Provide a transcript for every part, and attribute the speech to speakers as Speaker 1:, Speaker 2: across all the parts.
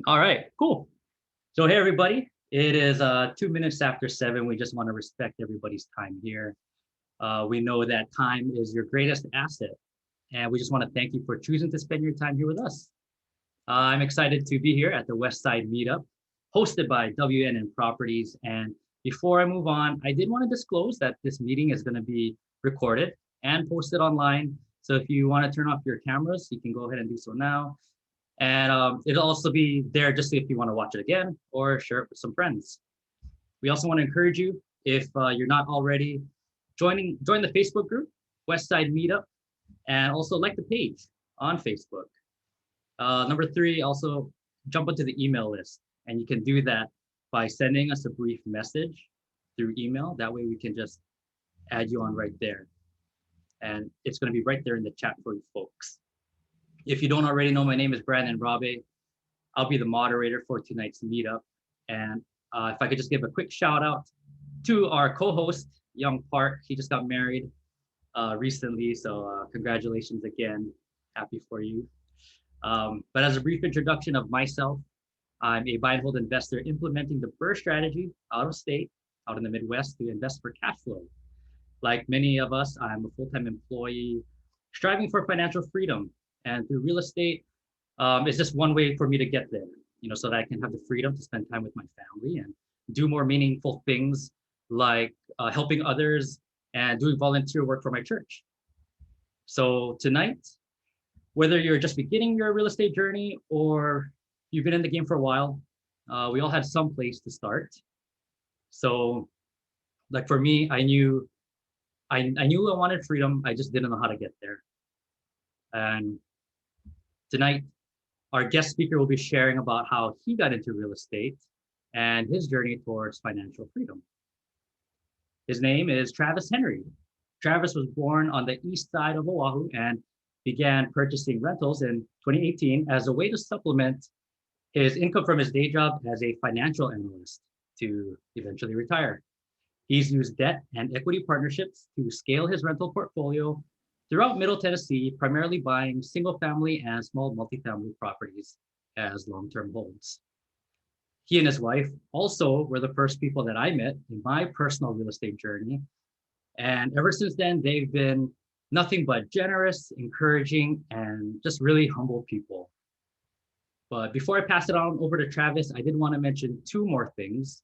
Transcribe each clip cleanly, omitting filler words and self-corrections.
Speaker 1: All right, cool. So hey everybody, it is 2 minutes after 7. We just want to respect everybody's time here. We know that time is your greatest asset, and we just want to thank you for choosing to spend your time here with us. I'm excited to be here at the West Side Meetup, hosted by WNN Properties. And before I move on, I did want to disclose that this meeting is going to be recorded and posted online. So if you want to turn off your cameras, you can go ahead and do so now. And it'll also be there just if you want to watch it again or share it with some friends. We also want to encourage you, if you're not already, join the Facebook group, West Side Meetup, and also like the page on Facebook. Number 3, also jump onto the email list, and you can do that by sending us a brief message through email. That way we can just add you on right there. And it's going to be right there in the chat for you folks. If you don't already know, my name is Brandon Rabe. I'll be the moderator for tonight's meetup. And if I could just give a quick shout out to our co-host, Young Park. He just got married recently, so congratulations again. Happy for you. But as a brief introduction of myself, I'm a buy and hold investor implementing the BRRRR strategy out of state, out in the Midwest, to invest for cash flow. Like many of us, I'm a full-time employee striving for financial freedom. And through real estate, it's just one way for me to get there, so that I can have the freedom to spend time with my family and do more meaningful things like helping others and doing volunteer work for my church. So tonight, whether you're just beginning your real estate journey or you've been in the game for a while, we all had some place to start. So like for me, I knew I wanted freedom. I just didn't know how to get there. And tonight, our guest speaker will be sharing about how he got into real estate and his journey towards financial freedom. His name is Travis Henry. Travis was born on the east side of Oahu and began purchasing rentals in 2018 as a way to supplement his income from his day job as a financial analyst to eventually retire. He's used debt and equity partnerships to scale his rental portfolio throughout Middle Tennessee, primarily buying single-family and small multifamily properties as long-term holds. He and his wife also were the first people that I met in my personal real estate journey. And ever since then, they've been nothing but generous, encouraging, and just really humble people. But before I pass it on over to Travis, I did want to mention 2 more things.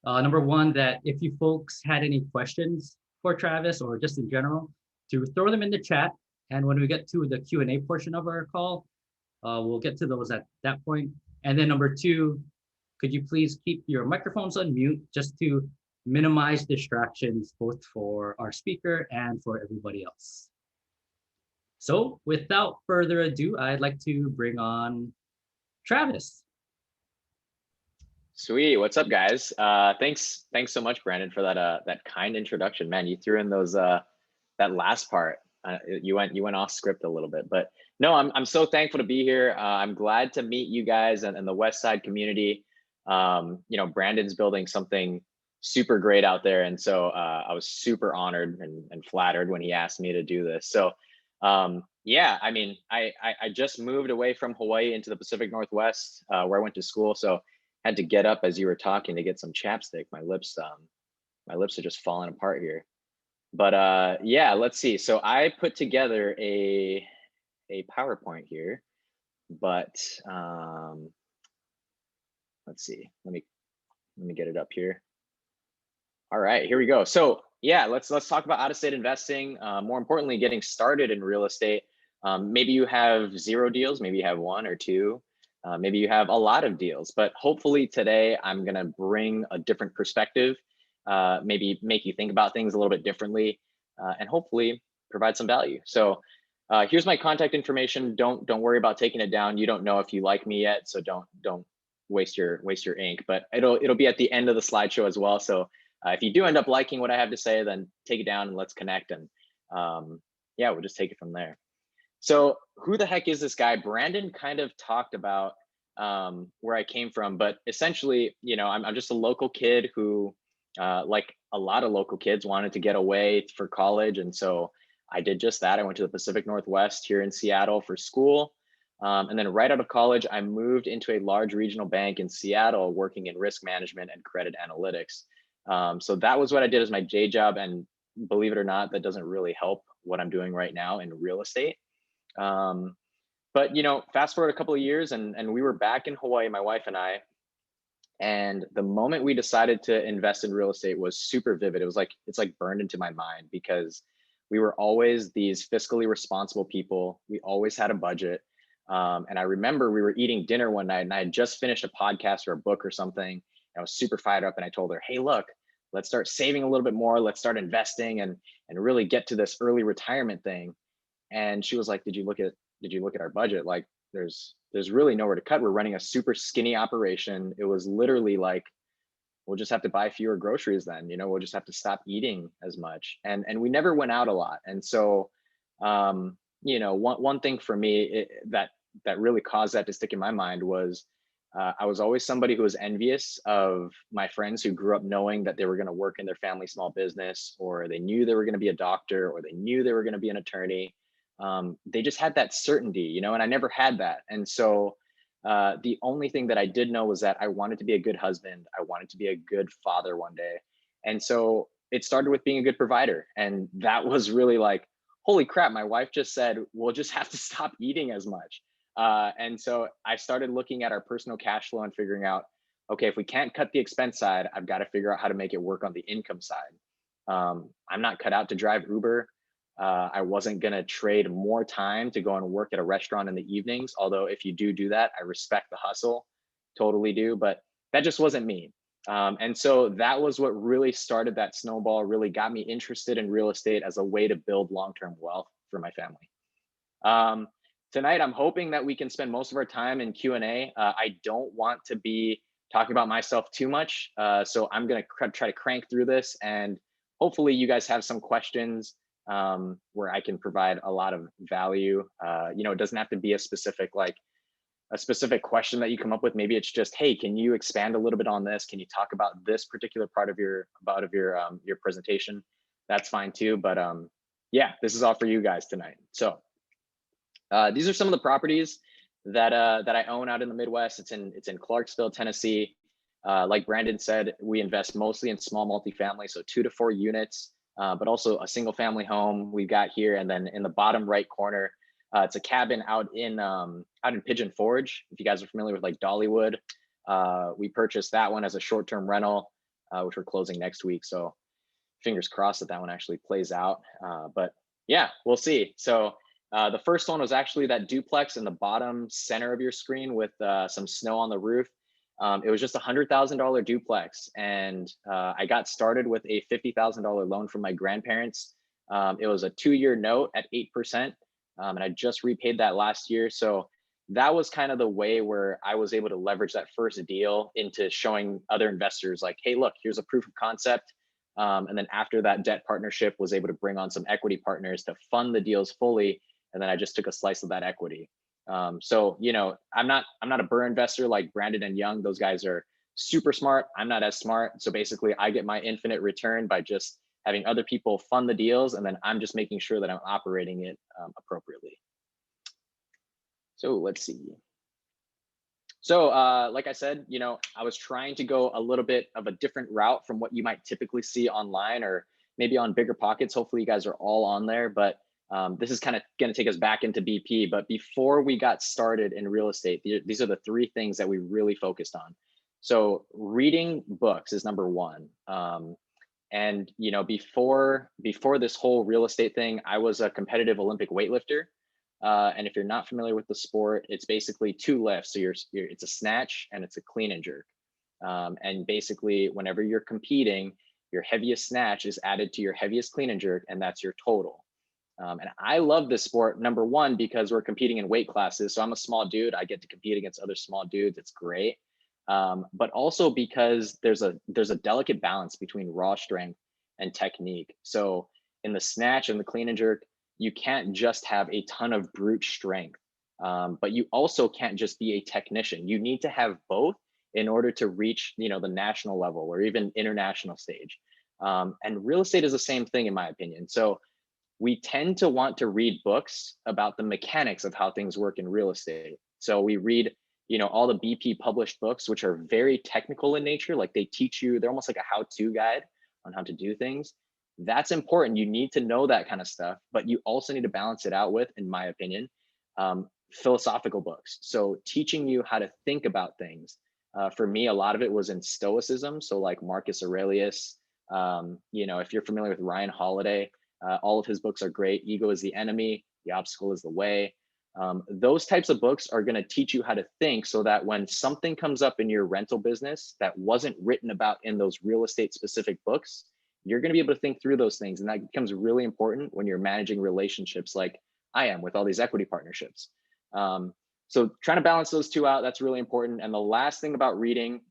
Speaker 1: Number 1, that if you folks had any questions for Travis or just in general, to throw them in the chat. And when we get to the Q&A portion of our call, we'll get to those at that point. And then number 2, could you please keep your microphones on mute just to minimize distractions, both for our speaker and for everybody else. So without further ado, I'd like to bring on Travis.
Speaker 2: Sweet. What's up, guys? Thanks so much, Brandon, for that kind introduction. Man, you threw in those that last part. You went off script a little bit, but no, I'm so thankful to be here. I'm glad to meet you guys and the West Side community. Brandon's building something super great out there, and so I was super honored and flattered when he asked me to do this. So yeah, I mean, I just moved away from Hawaii into the Pacific Northwest, where I went to school. So had to get up as you were talking to get some chapstick. My lips are just falling apart here. But yeah, let's see. So I put together a PowerPoint here, but let's see. Let me get it up here. All right, here we go. So yeah, let's talk about out-of-state investing. More importantly, getting started in real estate. Maybe you have 0 deals, maybe you have 1 or 2. Maybe you have a lot of deals, but hopefully today I'm gonna bring a different perspective, maybe make you think about things a little bit differently, and hopefully provide some value. So here's my contact information. Don't worry about taking it down. You don't know if you like me yet, so don't waste your ink. But it'll be at the end of the slideshow as well. So if you do end up liking what I have to say, then take it down and let's connect. And yeah, we'll just take it from there. So who the heck is this guy? Brandon kind of talked about where I came from, but essentially, I'm just a local kid who, like a lot of local kids, wanted to get away for college. And so I did just that. I went to the Pacific Northwest here in Seattle for school. And then right out of college, I moved into a large regional bank in Seattle, working in risk management and credit analytics. So that was what I did as my day job. And believe it or not, that doesn't really help what I'm doing right now in real estate. Um, but fast forward a couple of years, and we were back in Hawaii, my wife and I. And the moment we decided to invest in real estate was super vivid. It was like it's like burned into my mind because we were always these fiscally responsible people. We always had a budget. And I remember we were eating dinner one night, and I had just finished a podcast or a book or something. And I was super fired up, and I told her, "Hey, look, let's start saving a little bit more. Let's start investing and really get to this early retirement thing." And she was like, did you look at our budget? Like, there's really nowhere to cut. We're running a super skinny operation. It was literally like, we'll just have to buy fewer groceries then. We'll just have to stop eating as much. And we never went out a lot. And so one thing for me that really caused that to stick in my mind was I was always somebody who was envious of my friends who grew up knowing that they were going to work in their family small business, or they knew they were going to be a doctor, or they knew they were going to be an attorney. They just had that certainty, and I never had that. And so the only thing that I did know was that I wanted to be a good husband. I wanted to be a good father one day. And so it started with being a good provider. And that was really like, holy crap, my wife just said, we'll just have to stop eating as much. And so I started looking at our personal cash flow and figuring out, okay, if we can't cut the expense side, I've got to figure out how to make it work on the income side. I'm not cut out to drive Uber. I wasn't going to trade more time to go and work at a restaurant in the evenings. Although if you do that, I respect the hustle, totally do. But that just wasn't me. And so that was what really started that snowball, really got me interested in real estate as a way to build long-term wealth for my family. Tonight, I'm hoping that we can spend most of our time in Q&A. I don't want to be talking about myself too much. So I'm going to try to crank through this, and hopefully you guys have some questions where I can provide a lot of value. It doesn't have to be a specific question that you come up with. Maybe it's just, hey, can you expand a little bit on this? Can you talk about this particular part of your presentation? That's fine too. But yeah, this is all for you guys tonight. So these are some of the properties that I own out in the Midwest. It's in Clarksville, Tennessee. Like Brandon said, we invest mostly in small multifamily, so 2 to 4 units, but also a single family home we got here. And then in the bottom right corner, it's a cabin out in Pigeon Forge. If you guys are familiar with like Dollywood, we purchased that one as a short-term rental, which we're closing next week. So fingers crossed that one actually plays out. But yeah, we'll see. So the first one was actually that duplex in the bottom center of your screen with some snow on the roof. It was just $100,000 duplex, and I got started with a $50,000 loan from my grandparents. It was a 2-year note at 8%, and I just repaid that last year. So that was kind of the way where I was able to leverage that first deal into showing other investors like, hey, look, here's a proof of concept. And then after that debt partnership, was able to bring on some equity partners to fund the deals fully. And then I just took a slice of that equity. So, I'm not a burr investor like Brandon and Young. Those guys are super smart. I'm not as smart. So basically I get my infinite return by just having other people fund the deals. And then I'm just making sure that I'm operating it appropriately. So let's see. So like I said, I was trying to go a little bit of a different route from what you might typically see online or maybe on Bigger Pockets. Hopefully you guys are all on there, but this is kind of going to take us back into BP. But before we got started in real estate, these are the 3 things that we really focused on. So reading books is number 1. And before this whole real estate thing, I was a competitive Olympic weightlifter. And if you're not familiar with the sport, it's basically 2 lifts. So it's a snatch and it's a clean and jerk. And basically, whenever you're competing, your heaviest snatch is added to your heaviest clean and jerk, and that's your total. And I love this sport, number 1, because we're competing in weight classes. So I'm a small dude. I get to compete against other small dudes. It's great. But also because there's a delicate balance between raw strength and technique. So in the snatch and the clean and jerk, you can't just have a ton of brute strength, but you also can't just be a technician. You need to have both in order to reach, the national level or even international stage. And real estate is the same thing, in my opinion. So we tend to want to read books about the mechanics of how things work in real estate. So we read, all the BP published books, which are very technical in nature. Like they teach you, they're almost like a how-to guide on how to do things. That's important. You need to know that kind of stuff, but you also need to balance it out with, in my opinion, philosophical books. So teaching you how to think about things. For me, a lot of it was in Stoicism. So like Marcus Aurelius, if you're familiar with Ryan Holiday, all of his books are great. Ego is the enemy, the obstacle is the way. Those types of books are going to teach you how to think so that when something comes up in your rental business that wasn't written about in those real estate specific books, you're going to be able to think through those things. And that becomes really important when you're managing relationships like I am with all these equity partnerships. So trying to balance those two out, that's really important. And the last thing about reading,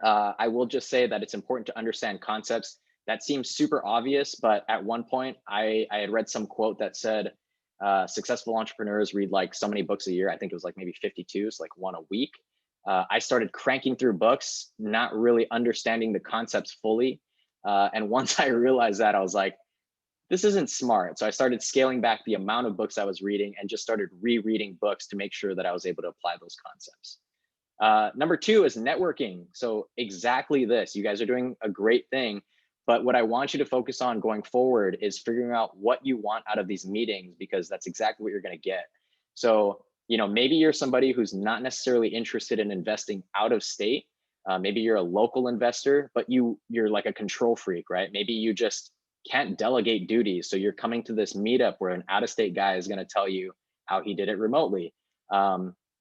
Speaker 2: I will just say that it's important to understand concepts. That seems super obvious, but at one point I had read some quote that said, successful entrepreneurs read like so many books a year. I think it was like maybe 52, so like one a week. I started cranking through books, not really understanding the concepts fully. And once I realized that, I was like, this isn't smart. So I started scaling back the amount of books I was reading and just started rereading books to make sure that I was able to apply those concepts. Number two is networking. So exactly this, you guys are doing a great thing, but what I want you to focus on going forward is figuring out what you want out of these meetings, because that's exactly what you're going to get. So, maybe you're somebody who's not necessarily interested in investing out of state. Maybe you're a local investor, but you're like a control freak, right? Maybe you just can't delegate duties. So you're coming to this meetup where an out-of-state guy is going to tell you how he did it remotely.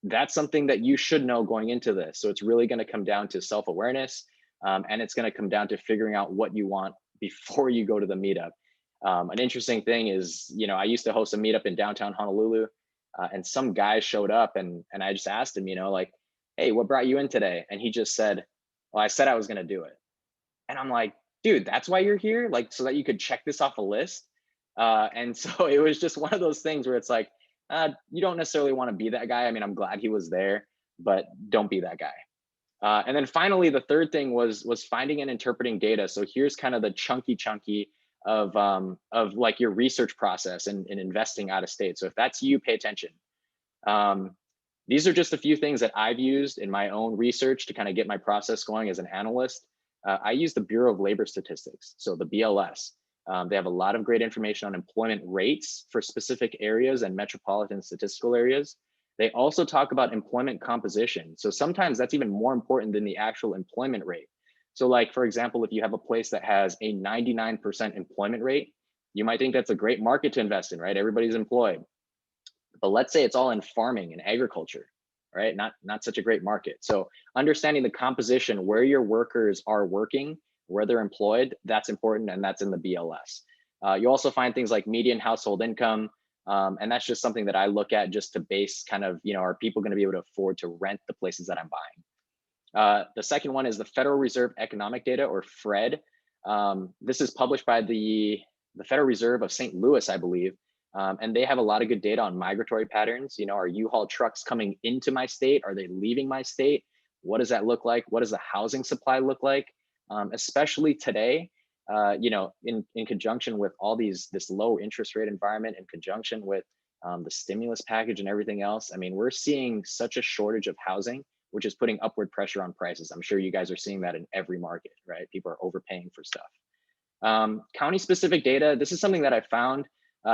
Speaker 2: That's something that you should know going into this. So it's really going to come down to self-awareness, and it's going to come down to figuring out what you want before you go to the meetup. An interesting thing is, I used to host a meetup in downtown Honolulu, and some guy showed up, and I just asked him, like, hey, what brought you in today? And he just said, well, I said I was going to do it. And I'm like, dude, that's why you're here? Like, so that you could check this off a list? And so it was just one of those things where it's like, you don't necessarily want to be that guy. I mean, I'm glad he was there, but don't be that guy. And then finally, the third thing was finding and interpreting data. So here's kind of the chunky of like your research process and investing out of state. So if that's you, pay attention. These are just a few things that I've used in my own research to kind of get my process going as an analyst. I use the Bureau of Labor Statistics, so the BLS. They have a lot of great information on employment rates for specific areas and metropolitan statistical areas. They also talk about employment composition. So sometimes that's even more important than the actual employment rate. So like, for example, if you have a place that has a 99% employment rate, you might think that's a great market to invest in, right? Everybody's employed. But let's say it's all in farming and agriculture, right? Not such a great market. So understanding the composition, where your workers are working, where they're employed, that's important, and that's in the BLS. You also find things like median household income, and that's just something that I look at just to base kind of, are people going to be able to afford to rent the places that I'm buying? The second one is the Federal Reserve Economic Data, or FRED. This is published by the Federal Reserve of St. Louis, I believe. And they have a lot of good data on migratory patterns. Are U-Haul trucks coming into my state? Are they leaving my state? What does that look like? What does the housing supply look like? Especially today, in conjunction with all this low interest rate environment, in conjunction with the stimulus package and everything else. I mean, we're seeing such a shortage of housing, which is putting upward pressure on prices. I'm sure you guys are seeing that in every market, right? People are overpaying for stuff. County specific data. This is something that I found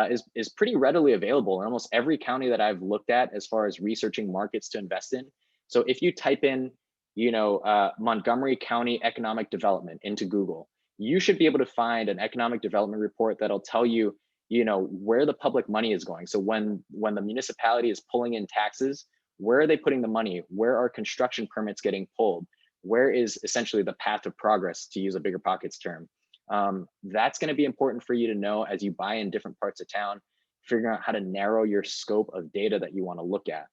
Speaker 2: is pretty readily available in almost every county that I've looked at as far as researching markets to invest in. So if you type in, Montgomery County economic development into Google, you should be able to find an economic development report that'll tell you, where the public money is going. So when the municipality is pulling in taxes, where are they putting the money? Where are construction permits getting pulled? Where is essentially the path of progress, to use a bigger pockets term? That's going to be important for you to know as you buy in different parts of town, figuring out how to narrow your scope of data that you want to look at.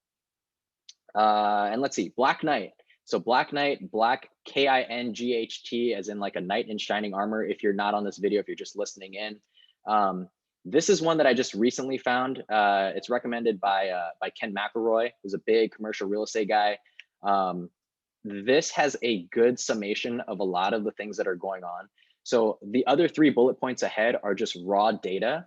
Speaker 2: And let's see, Black Knight. So Black Knight, Black KINGHT, as in like a knight in shining armor. If you're not on this video, if you're just listening in, this is one that I just recently found. It's recommended by Ken McElroy, who's a big commercial real estate guy. This has a good summation of a lot of the things that are going on. So the other 3 bullet points ahead are just raw data,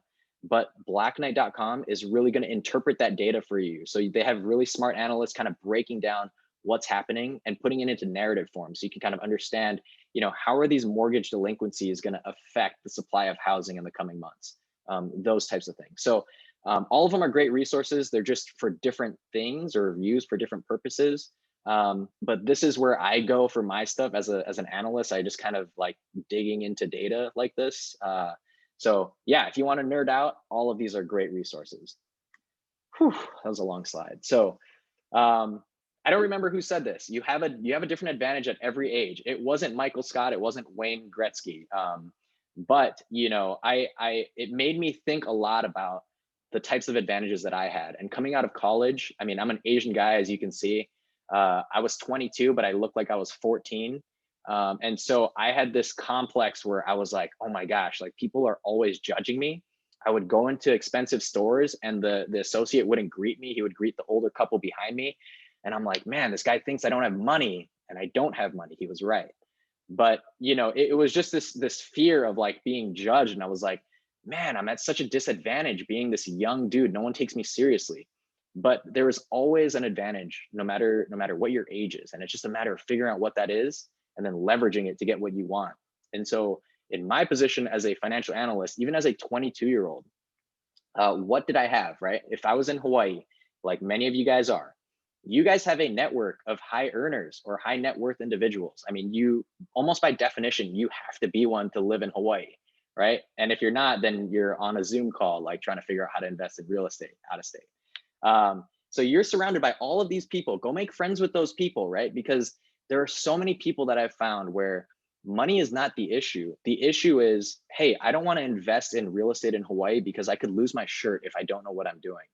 Speaker 2: but blackknight.com is really going to interpret that data for you. So they have really smart analysts kind of breaking down what's happening and putting it into narrative form. So you can kind of understand, how are these mortgage delinquencies going to affect the supply of housing in the coming months? Those types of things. So all of them are great resources. They're just for different things or used for different purposes. But this is where I go for my stuff as an analyst. I just kind of like digging into data like this. So yeah, if you want to nerd out, all of these are great resources. Whew, that was a long slide. So I don't remember who said this. You have a different advantage at every age. It wasn't Michael Scott. It wasn't Wayne Gretzky. But it made me think a lot about the types of advantages that I had. And coming out of college, I mean, I'm an Asian guy, as you can see. I was 22, but I looked like I was 14. And so I had this complex where I was like, oh my gosh, like people are always judging me. I would go into expensive stores and the associate wouldn't greet me. He would greet the older couple behind me. And I'm like, man, this guy thinks I don't have money, and I don't have money. He was right. But it was just this fear of like being judged. And I was like, man, I'm at such a disadvantage being this young dude. No one takes me seriously. But there is always an advantage, no matter what your age is. And it's just a matter of figuring out what that is and then leveraging it to get what you want. And so in my position as a financial analyst, even as a 22-year-old, what did I have, right? If I was in Hawaii, like many of you guys are, you guys have a network of high earners or high net worth individuals. I mean, you almost by definition, you have to be one to live in Hawaii, right? And if you're not, then you're on a Zoom call, like trying to figure out how to invest in real estate out of state. So you're surrounded by all of these people. Go make friends with those people, right? Because there are so many people that I've found where money is not the issue. The issue is, hey, I don't want to invest in real estate in Hawaii because I could lose my shirt if I don't know what I'm doing.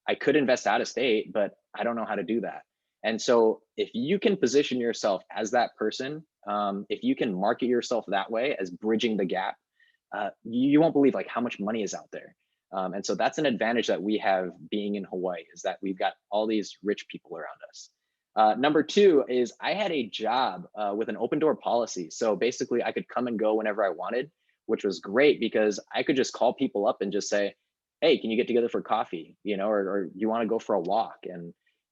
Speaker 2: I could invest out of state, but I don't know how to do that. And so if you can position yourself as that person, if you can market yourself that way as bridging the gap, you won't believe like how much money is out there. And so that's an advantage that we have being in Hawaii, is that we've got all these rich people around us. Number two is I had a job with an open door policy. So basically I could come and go whenever I wanted, which was great because I could just call people up and just say, hey, can you get together for coffee, or you want to go for a walk?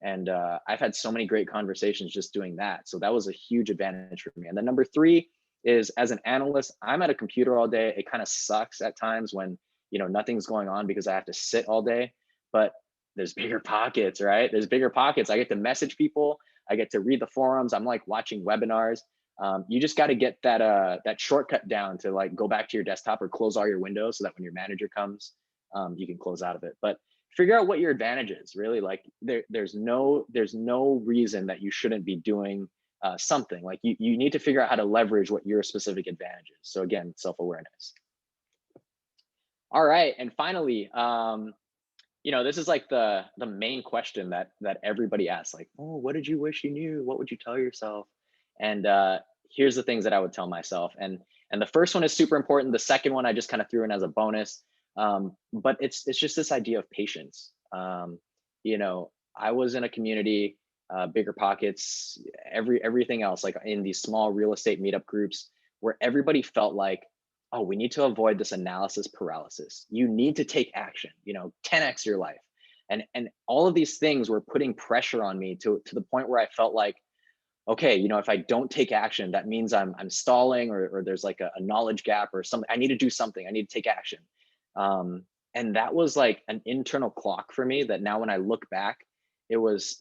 Speaker 2: And I've had so many great conversations just doing that. So that was a huge advantage for me. And then number three is, as an analyst, I'm at a computer all day. It kind of sucks at times when, nothing's going on because I have to sit all day, but there's bigger pockets, right? There's bigger pockets. I get to message people. I get to read the forums. I'm like watching webinars. You just got to get that shortcut down to like go back to your desktop or close all your windows so that when your manager comes, you can close out of it. But figure out what your advantage is. Really, like there's no reason that you shouldn't be doing something. Like you need to figure out how to leverage what your specific advantage is. So again, self-awareness. All right, and finally, this is like the main question that everybody asks, like, oh, what did you wish you knew? What would you tell yourself? And here's the things that I would tell myself. And the first one is super important. The second one I just kind of threw in as a bonus. But it's just this idea of patience. I was in a community, bigger pockets, everything else, like in these small real estate meetup groups where everybody felt like, oh, we need to avoid this analysis paralysis. You need to take action, 10x your life. And all of these things were putting pressure on me to the point where I felt like, okay, if I don't take action, that means I'm stalling, or there's like a knowledge gap or something. I need to do something. I need to take action. And that was like an internal clock for me that now when I look back, it was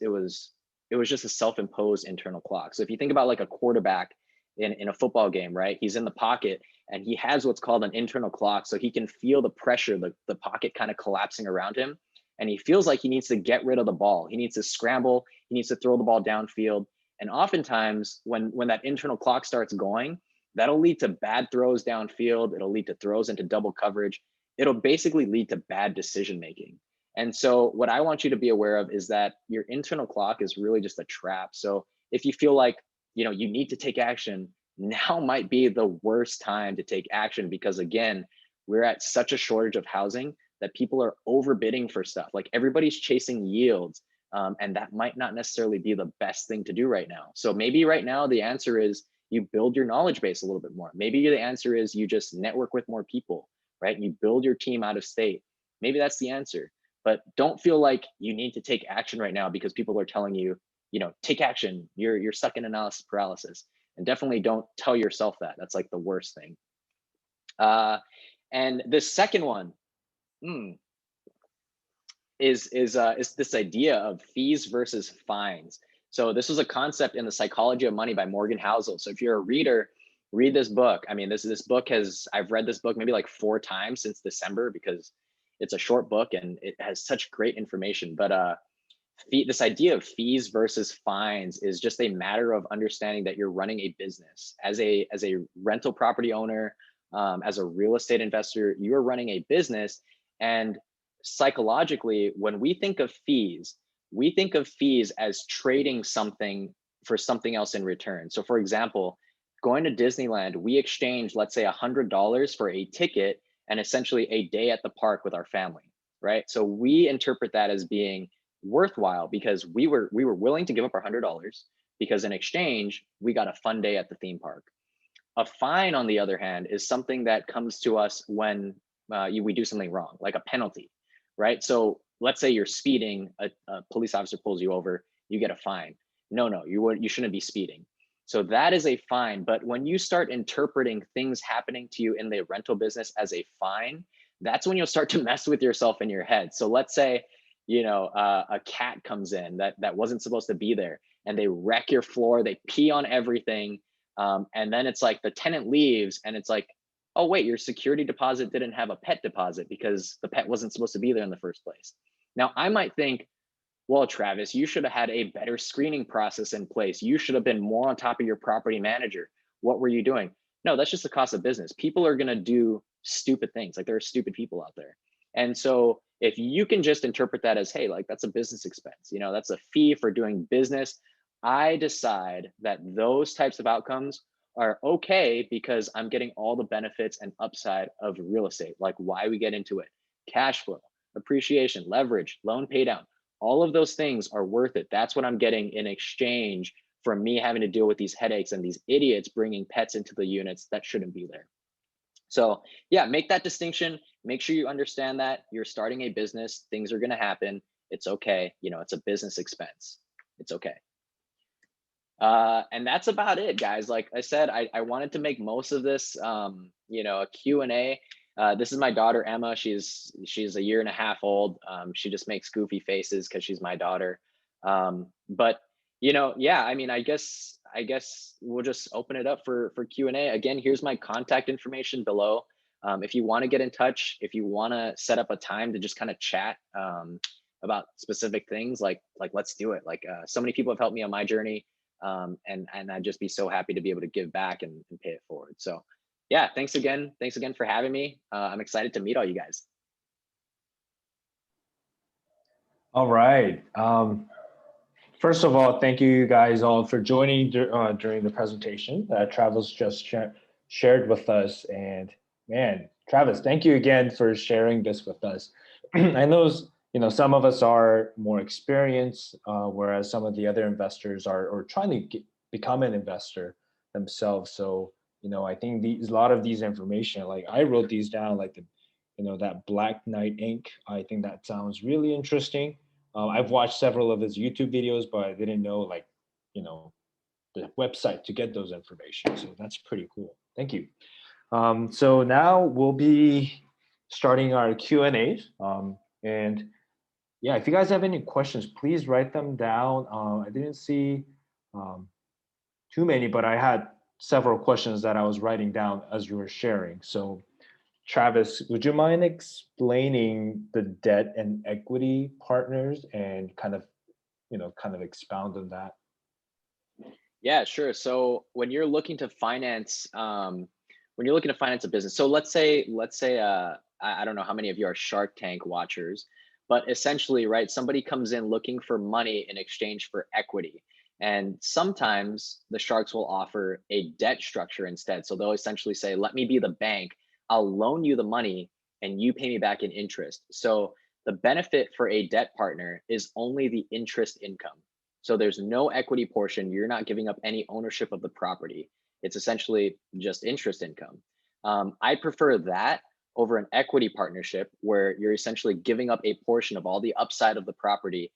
Speaker 2: just a self-imposed internal clock. So if you think about like a quarterback in a football game, right? He's in the pocket and he has what's called an internal clock. So he can feel the pressure, the pocket kind of collapsing around him. And he feels like he needs to get rid of the ball. He needs to scramble. He needs to throw the ball downfield. And oftentimes when that internal clock starts going, that'll lead to bad throws downfield. It'll lead to throws into double coverage. It'll basically lead to bad decision-making. And so what I want you to be aware of is that your internal clock is really just a trap. So if you feel like, you need to take action, now might be the worst time to take action, because again, we're at such a shortage of housing that people are overbidding for stuff. Like everybody's chasing yields. And that might not necessarily be the best thing to do right now. So maybe right now the answer is you build your knowledge base a little bit more. Maybe the answer is you just network with more people, right? You build your team out of state. maybe that's the answer. But don't feel like you need to take action right now because people are telling you, take action. You're stuck in analysis paralysis. And definitely don't tell yourself that. That's like the worst thing. And the second one, is this idea of fees versus fines. So this was a concept in The Psychology of Money by Morgan Housel. So if you're a reader, read this book. I mean, this book I've read this book maybe like 4 times since December because it's a short book and it has such great information. But this idea of fees versus fines is just a matter of understanding that you're running a business as a rental property owner, as a real estate investor. You're running a business, and psychologically, when we think of fees, we think of fees as trading something for something else in return. So, for example, going to Disneyland, we exchange, let's say, $100 for a ticket and essentially a day at the park with our family, right? So we interpret that as being worthwhile because we were willing to give up our $100 because in exchange we got a fun day at the theme park. A fine, on the other hand, is something that comes to us when we do something wrong, like a penalty, right? So let's say you're speeding, a police officer pulls you over, you get a fine. No, you shouldn't be speeding. So that is a fine. But when you start interpreting things happening to you in the rental business as a fine, that's when you'll start to mess with yourself in your head. So let's say, a cat comes in that wasn't supposed to be there, and they wreck your floor, they pee on everything, and then it's like the tenant leaves, and it's like, oh wait, your security deposit didn't have a pet deposit because the pet wasn't supposed to be there in the first place. Now I might think, well, Travis, you should have had a better screening process in place. You should have been more on top of your property manager. What were you doing? No, that's just the cost of business. People are going to do stupid things. Like, there are stupid people out there. And so if you can just interpret that as, hey, like, that's a business expense, that's a fee for doing business. I decide that those types of outcomes are okay because I'm getting all the benefits and upside of real estate, like why we get into it: cash flow, appreciation, leverage, loan pay down. All of those things are worth it. That's what I'm getting in exchange for me having to deal with these headaches and these idiots bringing pets into the units that shouldn't be there. So yeah, make that distinction. Make sure you understand that you're starting a business. Things are going to happen. It's okay. It's a business expense. It's okay. And that's about it, guys. Like I said, I wanted to make most of this, a Q&A. This is my daughter, Emma. She's a year and a half old. She just makes goofy faces because she's my daughter. But yeah, I mean, I guess we'll just open it up for Q&A. Again, here's my contact information below. If you want to get in touch, if you want to set up a time to just kind of chat about specific things, like let's do it. Like so many people have helped me on my journey. And I'd just be so happy to be able to give back and pay it forward. So yeah, thanks again for having me. I'm excited to meet all you guys.
Speaker 3: All right. First of all, thank you guys all for joining during the presentation that Travis just shared with us. And man, Travis, thank you again for sharing this with us. I know, some of us are more experienced, whereas some of the other investors are trying to become an investor themselves. So, I think a lot of these information, like I wrote these down, like that Black Knight Inc. I think that sounds really interesting. I've watched several of his YouTube videos, but I didn't know the website to get those information. So that's pretty cool. Thank you. So now we'll be starting our Q&A. And yeah, if you guys have any questions, please write them down. I didn't see too many, but I had several questions that I was writing down as you were sharing. So Travis, would you mind explaining the debt and equity partners and kind of expound on that?
Speaker 2: Yeah, sure. So when you're looking to finance, a business, so let's say, I don't know how many of you are Shark Tank watchers, but essentially, right, somebody comes in looking for money in exchange for equity. And sometimes the sharks will offer a debt structure instead. So they'll essentially say, let me be the bank. I'll loan you the money and you pay me back in interest. So the benefit for a debt partner is only the interest income. So there's no equity portion. You're not giving up any ownership of the property. It's essentially just interest income. I prefer that over an equity partnership where you're essentially giving up a portion of all the upside of the property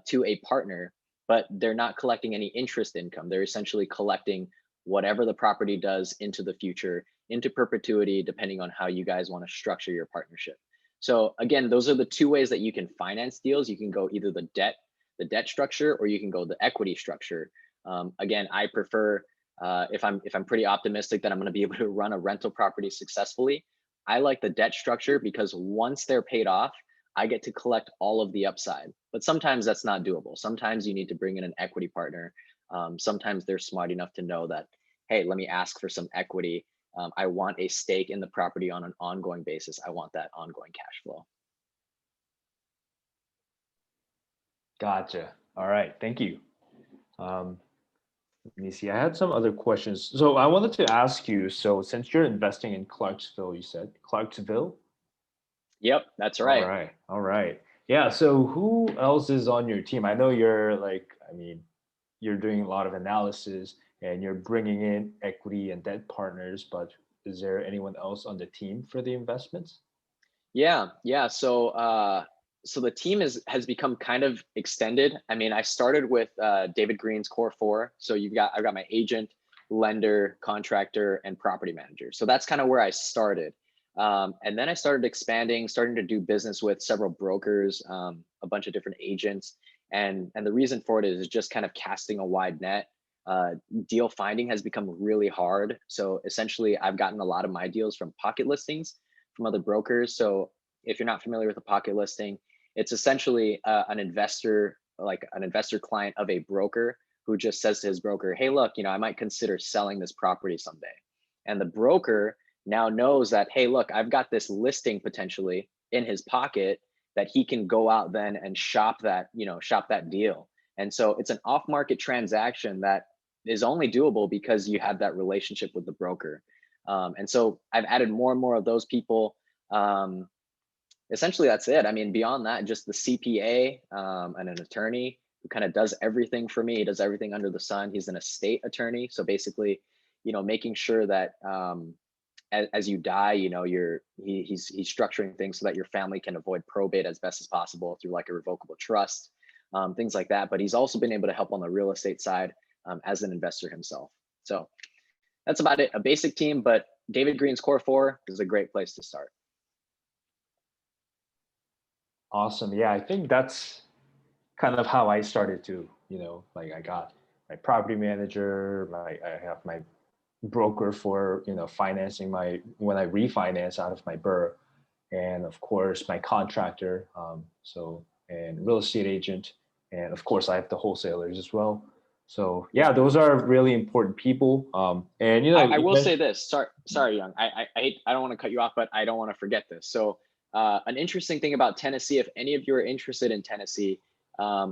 Speaker 2: to a partner, but they're not collecting any interest income. They're essentially collecting whatever the property does into the future, into perpetuity, depending on how you guys want to structure your partnership. So again, those are the two ways that you can finance deals. You can go either the debt structure, or you can go the equity structure. Again, I prefer if I'm pretty optimistic that I'm going to be able to run a rental property successfully, I like the debt structure because once they're paid off, I get to collect all of the upside. But sometimes that's not doable. Sometimes you need to bring in an equity partner. Sometimes they're smart enough to know that, hey, let me ask for some equity. I want a stake in the property on an ongoing basis. I want that ongoing cash flow.
Speaker 3: Gotcha. All right. Thank you. Let me see. I had some other questions. So I wanted to ask you, so since you're investing in Clarksville, you said Clarksville?
Speaker 2: Yep, that's
Speaker 3: All
Speaker 2: right.
Speaker 3: right. All right. Yeah. So who else is on your team? I know you're like, I mean, you're doing a lot of analysis and you're bringing in equity and debt partners, but is there anyone else on the team for the investments?
Speaker 2: Yeah. So the team has become kind of extended. I mean, I started with David Green's core four. So I've got my agent, lender, contractor, and property manager. So that's kind of where I started. And then I started expanding, starting to do business with several brokers, a bunch of different agents. And the reason for it is just kind of casting a wide net. Deal finding has become really hard. So essentially, I've gotten a lot of my deals from pocket listings from other brokers. So if you're not familiar with a pocket listing, it's essentially an investor, like an investor client of a broker who just says to his broker, hey, look, I might consider selling this property someday. And the broker now knows that, hey, look, I've got this listing potentially in his pocket that he can go out then and shop that deal. And so it's an off-market transaction that is only doable because you have that relationship with the broker. And so I've added more and more of those people. Essentially, that's it. I mean, beyond that, just the CPA and an attorney who kind of does everything for me. He does everything under the sun. He's an estate attorney. So basically, making sure that as you die, he's structuring things so that your family can avoid probate as best as possible through like a revocable trust, things like that. But he's also been able to help on the real estate side as an investor himself. So that's about it. A basic team, but David Green's core four is a great place to start.
Speaker 3: Awesome. Yeah, I think that's kind of how I started to, like I got my property manager, I have my broker for, financing when I refinance out of my BRRRR, and of course my contractor, and real estate agent, and of course I have the wholesalers as well. So yeah, those are really important people. And
Speaker 2: I will say this. Sorry, Young. I don't want to cut you off, but I don't want to forget this. So an interesting thing about Tennessee, if any of you are interested in Tennessee, I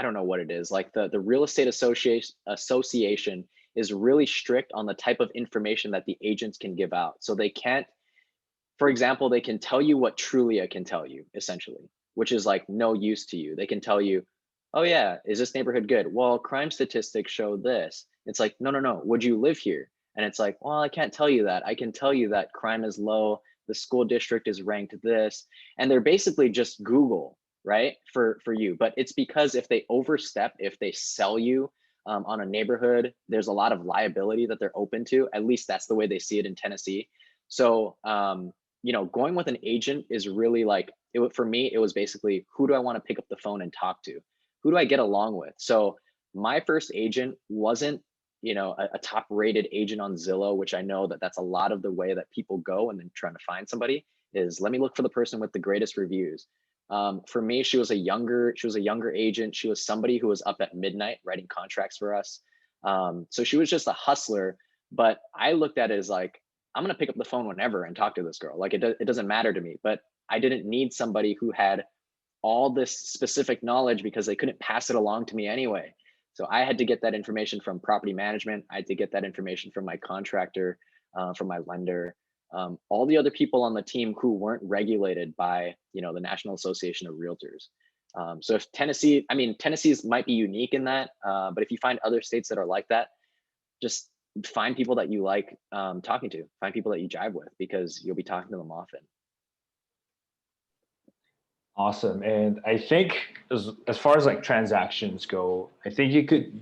Speaker 2: don't know what it is, like the real estate association is really strict on the type of information that the agents can give out. So they can't, for example, they can tell you what Trulia can tell you, essentially, which is like no use to you. They can tell you, oh yeah, is this neighborhood good? Well, crime statistics show this. It's like, no. Would you live here? And it's like, well, I can't tell you that. I can tell you that crime is low. The school district is ranked this. And they're basically just Google, right, for you. But it's because if they overstep, if they sell you on a neighborhood, there's a lot of liability that they're open to. At least that's the way they see it in Tennessee. So, going with an agent is really like, for me, it was basically, who do I want to pick up the phone and talk to? Who do I get along with? So my first agent wasn't, a top rated agent on Zillow, which I know that that's a lot of the way that people go and then trying to find somebody is, let me look for the person with the greatest reviews. For me, she was a younger agent. She was somebody who was up at midnight writing contracts for us. So she was just a hustler, but I looked at it as like, I'm going to pick up the phone whenever and talk to this girl. Like it doesn't matter to me, but I didn't need somebody who had all this specific knowledge because they couldn't pass it along to me anyway. So I had to get that information from property management. I had to get that information from my contractor, from my lender, all the other people on the team who weren't regulated by, the National Association of Realtors. So if Tennessee's might be unique in that, but if you find other states that are like that, just find people that you like talking to, find people that you jive with, because you'll be talking to them often.
Speaker 3: Awesome. And I think as far as like transactions go, I think you could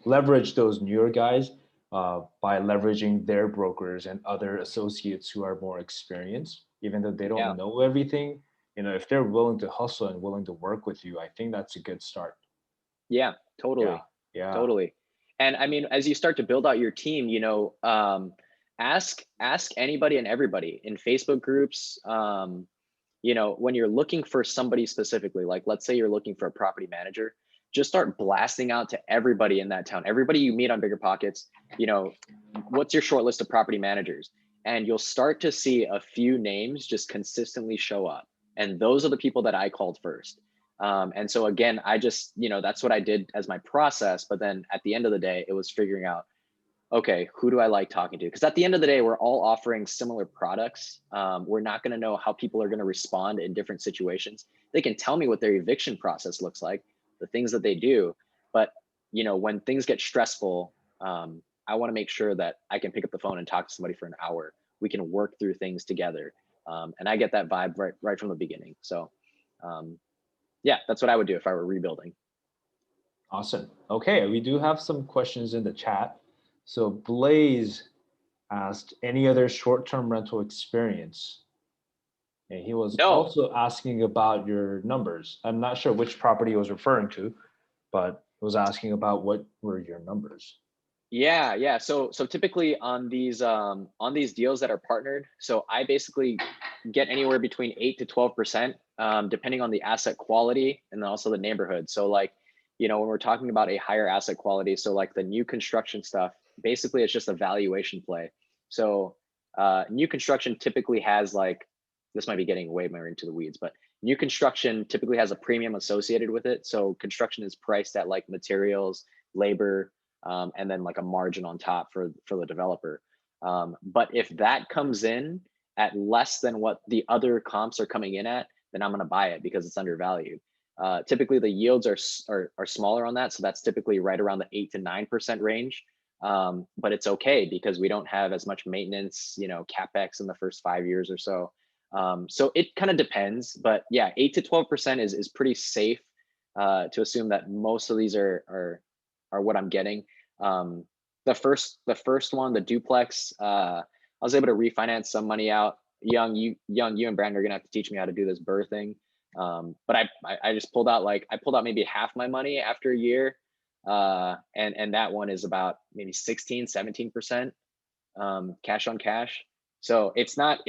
Speaker 3: leverage those newer guys by leveraging their brokers and other associates who are more experienced, even though they don't
Speaker 2: Yeah.
Speaker 3: know everything. You know, if they're willing to hustle and willing to work with you, I think that's a good start.
Speaker 2: Yeah, totally.
Speaker 3: Yeah.
Speaker 2: Totally. And I mean, as you start to build out your team, you know, ask anybody and everybody in Facebook groups. You know, when you're looking for somebody specifically, like let's say you're looking for a property manager, just start blasting out to everybody in that town, everybody you meet on Bigger Pockets. You know, what's your short list of property managers? And you'll start to see a few names just consistently show up. And those are the people that I called first. And so again, I just, you know, that's what I did as my process. But then at the end of the day, it was figuring out, okay, who do I like talking to? Because at the end of the day, we're all offering similar products. We're not going to know how people are going to respond in different situations. They can tell me what their eviction process looks like, the things that they do. But, you know, when things get stressful, I want to make sure that I can pick up the phone and talk to somebody for an hour. We can work through things together. And I get that vibe right from the beginning. So yeah, that's what I would do if I were rebuilding.
Speaker 3: Awesome. Okay, we do have some questions in the chat. So Blaze asked, any other short-term rental experience? And he was
Speaker 2: No.
Speaker 3: also asking about your numbers. I'm not sure which property he was referring to, but he was asking about what were your numbers.
Speaker 2: Yeah. So typically on these deals that are partnered, so I basically get anywhere between 8 to 12%, depending on the asset quality and also the neighborhood. So like, you know, when we're talking about a higher asset quality, so like the new construction stuff, basically it's just a valuation play. So new construction typically has like, this might be getting way more into the weeds, but new construction typically has a premium associated with it. So construction is priced at like materials, labor, and then like a margin on top for the developer. But if that comes in at less than what the other comps are coming in at, then I'm going to buy it because it's undervalued. Typically the yields are smaller on that. So that's typically right around the 8 to 9% range. But it's okay because we don't have as much maintenance, you know, CapEx in the first 5 years or so. So it kind of depends, but yeah, 8 to 12% is pretty safe to assume that most of these are what I'm getting. The first one, the duplex, I was able to refinance some money out. You and Brandon are gonna have to teach me how to do this burr thing. But I just pulled out maybe half my money after a year. And that one is about maybe 16-17% cash on cash. So it's not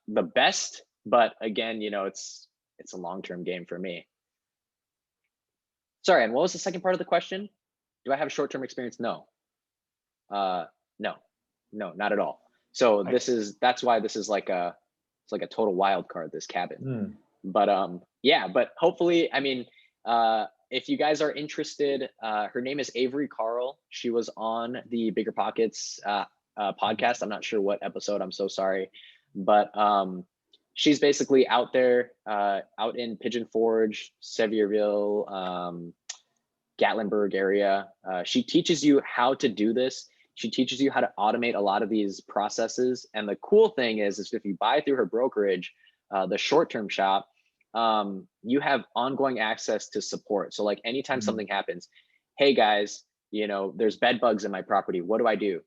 Speaker 2: the best, but again, you know, it's a long-term game for me. Sorry, and what was the second part of the question? Do I have short-term experience? No. No, not at all. So that's why this is like it's like a total wild card, this cabin. But yeah, but hopefully, I mean, if you guys are interested, her name is Avery Carl. She was on the Bigger Pockets podcast. I'm not sure what episode, I'm so sorry, but she's basically out there, out in Pigeon Forge, Sevierville, Gatlinburg area. She teaches you how to do this. She teaches you how to automate a lot of these processes. And the cool thing is if you buy through her brokerage, the short-term shop, you have ongoing access to support. So like anytime something happens, hey guys, you know, there's bed bugs in my property. What do I do?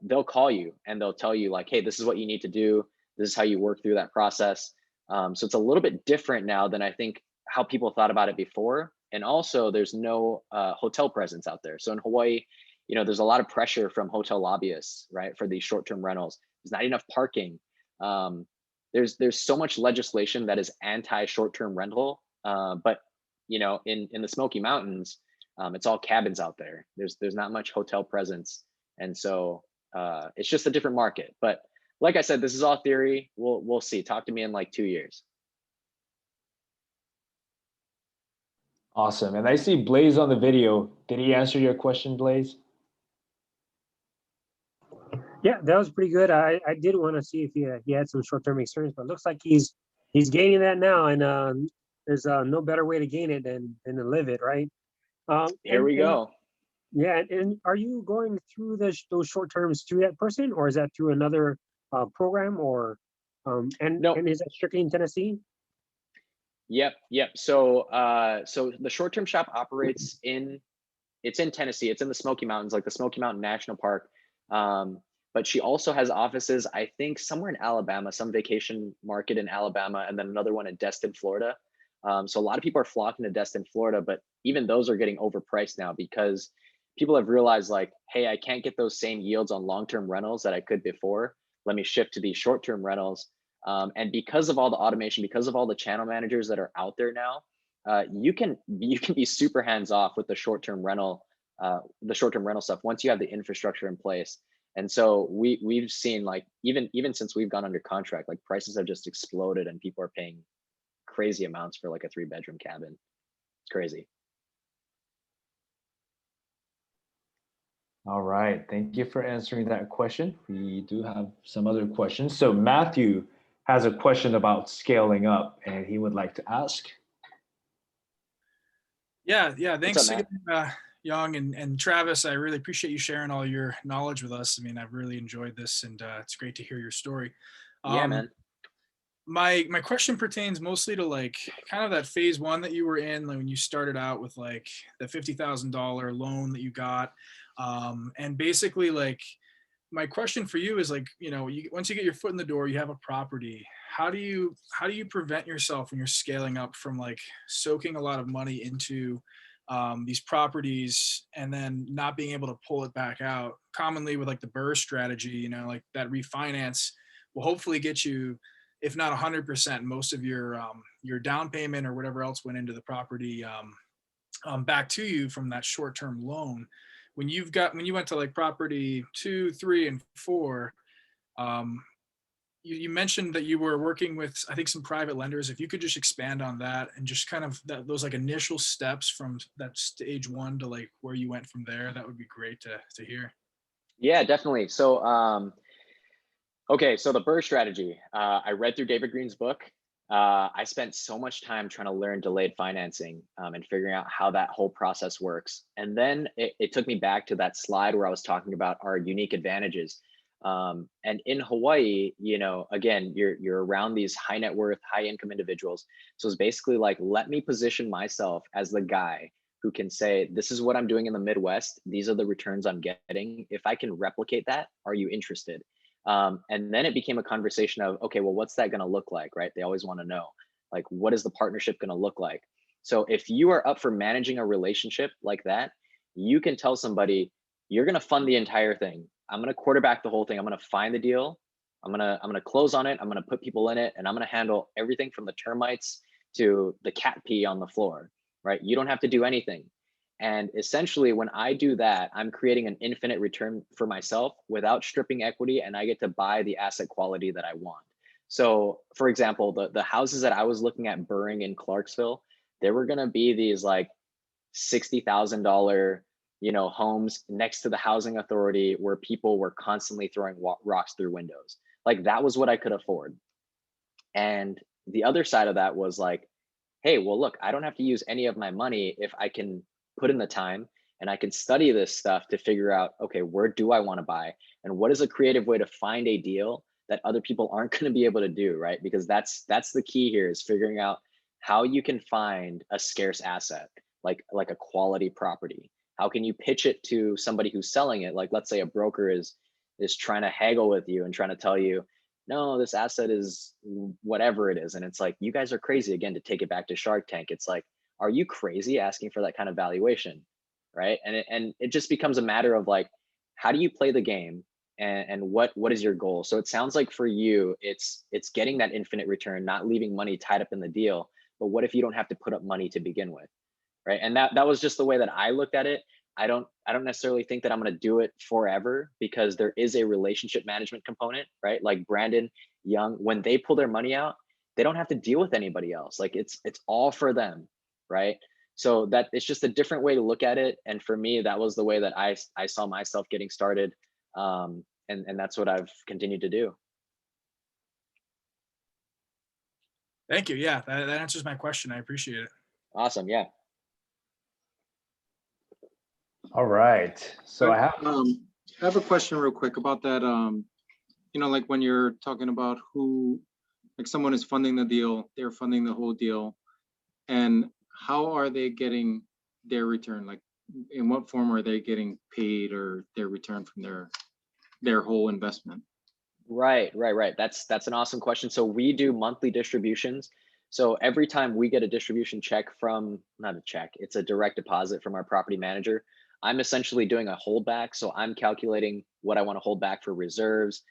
Speaker 2: They'll call you and they'll tell you like, hey, this is what you need to do. This is how you work through that process. So it's a little bit different now than I think how people thought about it before. And also there's no hotel presence out there. So in Hawaii, you know, there's a lot of pressure from hotel lobbyists, right? For these short-term rentals. There's not enough parking. There's so much legislation that is anti-short-term rental. But, you know, in the Smoky Mountains, it's all cabins out there. There's not much hotel presence. And so it's just a different market. But like I said, this is all theory. We'll see. Talk to me in like 2 years.
Speaker 3: Awesome. And I see Blaze on the video. Did he answer your question, Blaze?
Speaker 4: Yeah, that was pretty good. I did want to see if he had some short-term experience, but it looks like he's gaining that now, and there's no better way to gain it than to live it, right?
Speaker 2: Here we go.
Speaker 4: Yeah, and are you going through those short terms through that person, or is that through another program, or
Speaker 2: No,
Speaker 4: and is that strictly in Tennessee?
Speaker 2: yep. So the short-term shop operates it's in Tennessee. It's in the Smoky Mountains, like the Smoky Mountain National Park. But she also has offices, I think, somewhere in Alabama, some vacation market in Alabama, and then another one in Destin, Florida. So a lot of people are flocking to Destin, Florida, but even those are getting overpriced now because people have realized like, hey, I can't get those same yields on long-term rentals that I could before. Let me shift to these short-term rentals. And because of all the automation, because of all the channel managers that are out there now, you can be super hands off with the short-term rental stuff once you have the infrastructure in place. And so we've seen like even since we've gone under contract, like prices have just exploded and people are paying crazy amounts for like a 3-bedroom cabin. It's crazy.
Speaker 3: All right, thank you for answering that question. We do have some other questions. So Matthew has a question about scaling up and he would like to ask.
Speaker 5: Yeah.
Speaker 2: What's up,
Speaker 5: Thanks again,
Speaker 2: Matt?
Speaker 5: Young and Travis. I really appreciate you sharing all your knowledge with us. I mean, I've really enjoyed this, and it's great to hear your story.
Speaker 2: Yeah, man.
Speaker 5: My question pertains mostly to like kind of that phase one that you were in, like when you started out with like the $50,000 loan that you got, and basically like my question for you is like, once you get your foot in the door, you have a property. How do you prevent yourself when you're scaling up from like soaking a lot of money into these properties and then not being able to pull it back out? Commonly with like the BRRRR strategy, like that refinance will hopefully get you, if not 100%, most of your down payment or whatever else went into the property back to you from that short-term loan. When you went to like property 2, 3, and 4, you mentioned that you were working with, I think, some private lenders. If you could just expand on that and just kind of those like initial steps from that stage one to like where you went from there, that would be great to hear.
Speaker 2: Yeah, definitely. So okay, so the BRRRR strategy. I read through David Green's book. I spent so much time trying to learn delayed financing and figuring out how that whole process works. And then it took me back to that slide where I was talking about our unique advantages. And in Hawaii, again, you're around these high net worth, high income individuals. So it's basically like, let me position myself as the guy who can say, this is what I'm doing in the Midwest. These are the returns I'm getting. If I can replicate that, are you interested? And then it became a conversation of, okay, well, what's that going to look like, right? They always want to know, like, what is the partnership going to look like? So if you are up for managing a relationship like that, you can tell somebody, you're going to fund the entire thing. I'm going to quarterback the whole thing. I'm going to find the deal. I'm going to close on it. I'm going to put people in it, and I'm going to handle everything from the termites to the cat pee on the floor, right? You don't have to do anything. And essentially, when I do that, I'm creating an infinite return for myself without stripping equity, and I get to buy the asset quality that I want. So, for example, the houses that I was looking at BRRRRing in Clarksville, there were going to be these like $60,000, homes next to the housing authority where people were constantly throwing rocks through windows. Like that was what I could afford. And the other side of that was like, hey, well, look, I don't have to use any of my money if I can put in the time and I can study this stuff to figure out, okay, where do I want to buy? And what is a creative way to find a deal that other people aren't going to be able to do, right? Because that's the key here, is figuring out how you can find a scarce asset, like a quality property. How can you pitch it to somebody who's selling it? Like, let's say a broker is trying to haggle with you and trying to tell you, no, this asset is whatever it is. And it's like, you guys are crazy. Again, to take it back to Shark Tank, it's like, are you crazy asking for that kind of valuation? Right. And it just becomes a matter of like, how do you play the game, and what is your goal? So it sounds like for you, it's getting that infinite return, not leaving money tied up in the deal. But what if you don't have to put up money to begin with? Right. And that was just the way that I looked at it. I don't necessarily think that I'm going to do it forever, because there is a relationship management component, right? Like Brandon Young, when they pull their money out, they don't have to deal with anybody else. Like it's all for them, right? So that it's just a different way to look at it. And for me, that was the way that I saw myself getting started. And that's what I've continued to do.
Speaker 5: Thank you. Yeah, that answers my question. I appreciate it.
Speaker 2: Awesome. Yeah.
Speaker 3: All right. So I have.
Speaker 6: I have a question real quick about that. Like when you're talking about who, like someone is funding the deal, they're funding the whole deal, and how are they getting their return? Like, in what form are they getting paid or their return from their whole investment?
Speaker 2: Right. That's an awesome question. So we do monthly distributions. So every time we get a distribution check from, not a check, it's a direct deposit from our property manager. I'm essentially doing a holdback. So I'm calculating what I want to hold back for reserves.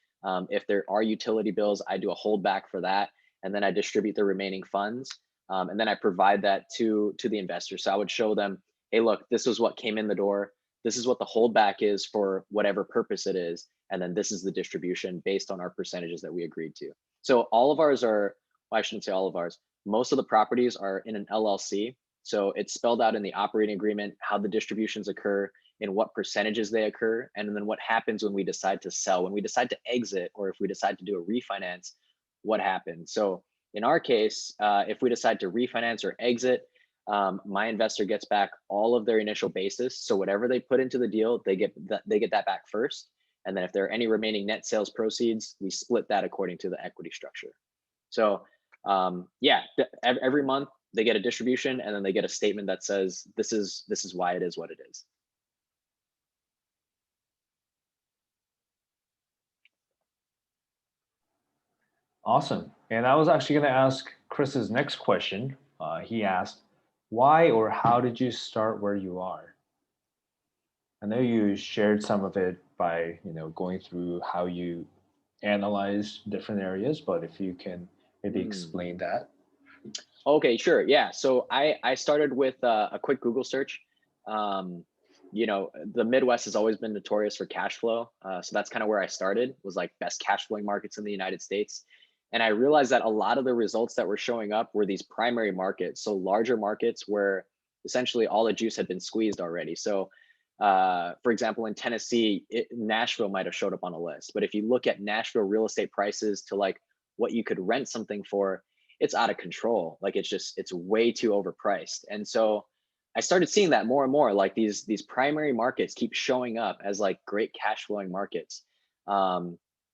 Speaker 2: If there are utility bills, I do a holdback for that, and then I distribute the remaining funds, and then I provide that to the investor. So I would show them, hey, look, this is what came in the door. This is what the holdback is for whatever purpose it is, and then this is the distribution based on our percentages that we agreed to. So all of ours are, well, I shouldn't say all of ours, most of the properties are in an LLC. So it's spelled out in the operating agreement how the distributions occur, in what percentages they occur, and then what happens when we decide to sell, when we decide to exit, or if we decide to do a refinance, what happens. So in our case, if we decide to refinance or exit, my investor gets back all of their initial basis. So whatever they put into the deal, they get that back first. And then if there are any remaining net sales proceeds, we split that according to the equity structure. So yeah, every month they get a distribution, and then they get a statement that says, this is why it is what it is.
Speaker 3: Awesome. And I was actually going to ask Chris's next question. He asked, why or how did you start where you are? I know you shared some of it by, going through how you analyze different areas, but if you can maybe explain that.
Speaker 2: Okay, sure. Yeah. So I started with a quick Google search. The Midwest has always been notorious for cash flow. So that's kind of where I started, was like best cash flowing markets in the United States. And I realized that a lot of the results that were showing up were these primary markets. So larger markets where essentially all the juice had been squeezed already. So for example, in Tennessee, Nashville might have showed up on a list. But if you look at Nashville real estate prices to like what you could rent something for, it's out of control. Like it's way too overpriced. And so I started seeing that more and more, like these primary markets keep showing up as like great cash flowing markets.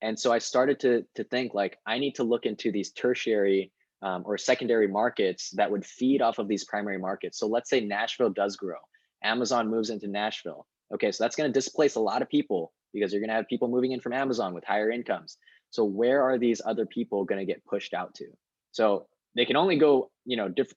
Speaker 2: And so I started to think like, I need to look into these tertiary or secondary markets that would feed off of these primary markets. So let's say Nashville does grow. Amazon moves into Nashville. Okay, so that's going to displace a lot of people because you're going to have people moving in from Amazon with higher incomes. So where are these other people going to get pushed out to? So they can only go,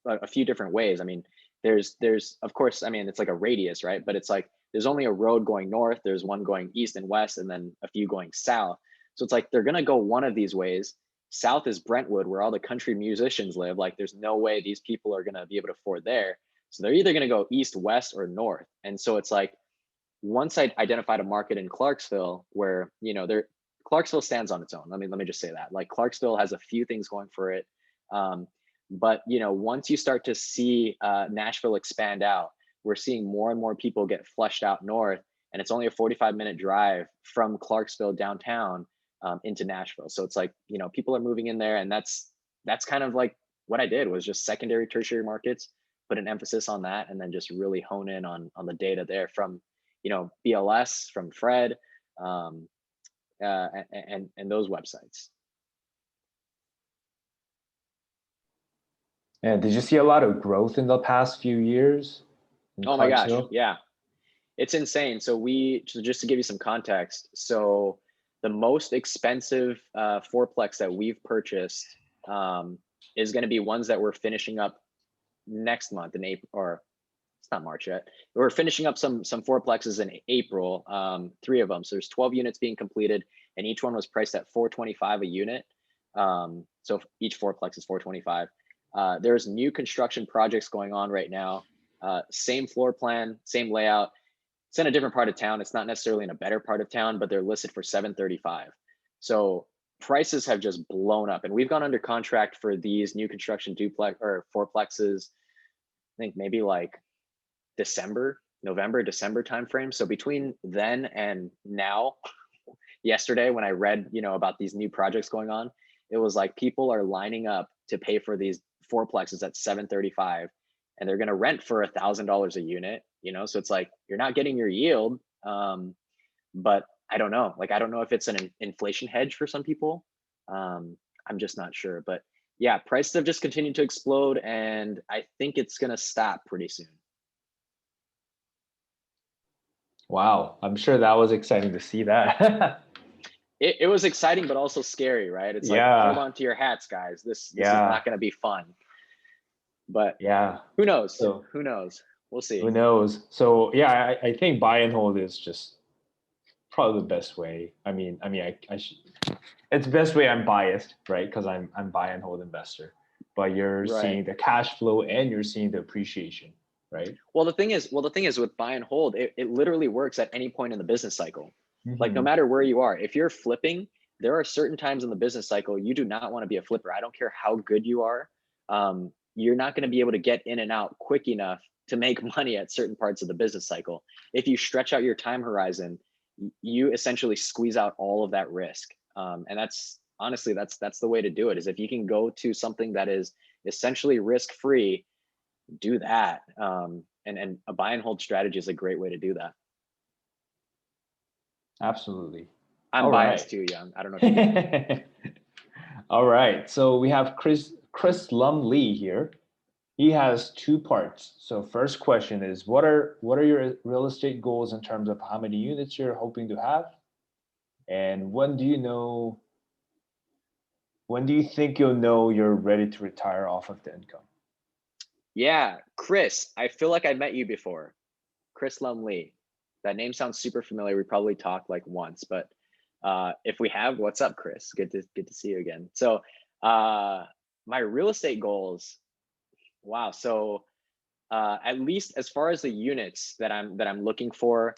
Speaker 2: a few different ways. I mean, there's of course, I mean, it's like a radius, right? But it's like there's only a road going north, there's one going east and west, and then a few going south. So it's like they're gonna go one of these ways. South is Brentwood, where all the country musicians live. Like there's no way these people are gonna be able to afford there. So they're either gonna go east, west, or north. And so it's like, once I identified a market in Clarksville where, Clarksville stands on its own. Let me just say that. Like Clarksville has a few things going for it. But once you start to see Nashville expand out, we're seeing more and more people get flushed out north, and it's only a 45-minute drive from Clarksville downtown into Nashville. So it's like, people are moving in there, and that's kind of like what I did, was just secondary, tertiary markets, put an emphasis on that, and then just really hone in on the data there from, BLS, from Fred, and those websites.
Speaker 3: And did you see a lot of growth in the past few years?
Speaker 2: Oh my gosh, yeah. It's insane. So just to give you some context, so the most expensive fourplex that we've purchased is going to be ones that we're finishing up next month in April, or it's not March yet. We're finishing up some fourplexes in April, 3 of them. So there's 12 units being completed, and each one was priced at $425 a unit. So each fourplex is $425. There's new construction projects going on right now. Same floor plan, same layout. It's in a different part of town. It's not necessarily in a better part of town, but they're listed for $735. So prices have just blown up, and we've gone under contract for these new construction duplex or fourplexes, I think maybe like November, December timeframe. So between then and now, yesterday when I read, about these new projects going on, it was like people are lining up to pay for these fourplexes at $735. and they're going to rent for $1,000 a unit, so it's like you're not getting your yield. But I don't know, like I don't know if it's an inflation hedge for some people. I'm just not sure. But yeah, prices have just continued to explode, and I think it's going to stop pretty soon.
Speaker 3: Wow, I'm sure that was exciting to see that.
Speaker 2: It was exciting, but also scary, right? It's like,
Speaker 3: Yeah.
Speaker 2: hold on to your hats, guys. This is
Speaker 3: Yeah.
Speaker 2: not going to be fun. But
Speaker 3: Yeah,
Speaker 2: who knows?
Speaker 3: So-
Speaker 2: Who knows? We'll see.
Speaker 3: who knows? So yeah, I think buy and hold is just probably the best way. I should. It's the best way. I'm biased, right? Because I'm buy and hold investor, but you're
Speaker 2: Right.
Speaker 3: seeing the cash flow and you're seeing the appreciation, right?
Speaker 2: Well, the thing is with buy and hold, it literally works at any point in the business cycle. Like no
Speaker 3: Mhm.
Speaker 2: matter where you are, if you're flipping, there are certain times in the business cycle you do not want to be a flipper. I don't care how good you are. You're not going to be able to get in and out quick enough to make money at certain parts of the business cycle. If you stretch out your time horizon, you essentially squeeze out all of that risk. And that's honestly, that's the way to do it, is if you can go to something that is essentially risk-free, do that. And a buy and hold strategy is a great way to do that.
Speaker 3: Absolutely.
Speaker 2: I'm
Speaker 3: All
Speaker 2: biased
Speaker 3: right.
Speaker 2: too, Young. I don't know if you
Speaker 3: All right. So we have Chris Lum Lee here. He has two parts. So first question is, what are your real estate goals in terms of how many units you're hoping to have? And when do you think you'll know you're ready to retire off of the income?
Speaker 2: Yeah, Chris, I feel like I met you before. Chris Lumley. That name sounds super familiar. We probably talked like once, but if we have, what's up, Chris? Good to see you again. So my real estate goals, wow. So at least as far as the units that I'm looking for,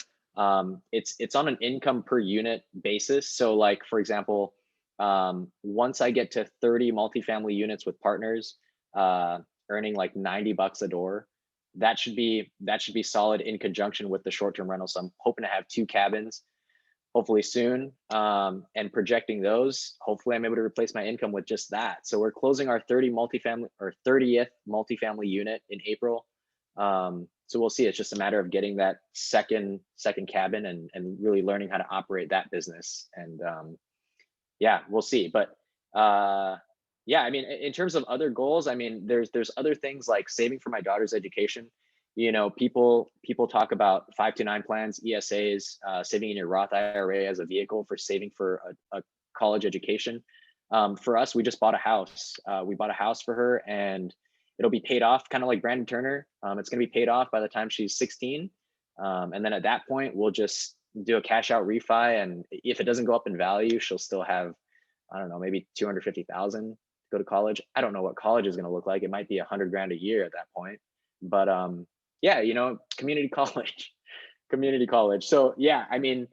Speaker 2: it's on an income per unit basis. So like, for example, once I get to 30 multifamily units with partners, earning like $90 a door, that should be solid in conjunction with the short-term rental. So I'm hoping to have 2 cabins hopefully soon, and projecting those. Hopefully I'm able to replace my income with just that. So we're closing our 30th multifamily unit in April. So we'll see. It's just a matter of getting that second cabin and really learning how to operate that business. And yeah, we'll see. But yeah, I mean, in terms of other goals, I mean, there's other things like saving for my daughter's education. People talk about 529 plans, ESAs, saving in your Roth IRA as a vehicle for saving for a college education. For us, we just bought a house. We bought a house for her, and it'll be paid off, kind of like Brandon Turner. It's going to be paid off by the time she's 16. And then at that point, we'll just do a cash out refi. And if it doesn't go up in value, she'll still have, I don't know, maybe 250,000 to go to college. I don't know what college is going to look like. It might be 100 grand a year at that point. But yeah, community college. So yeah, I mean,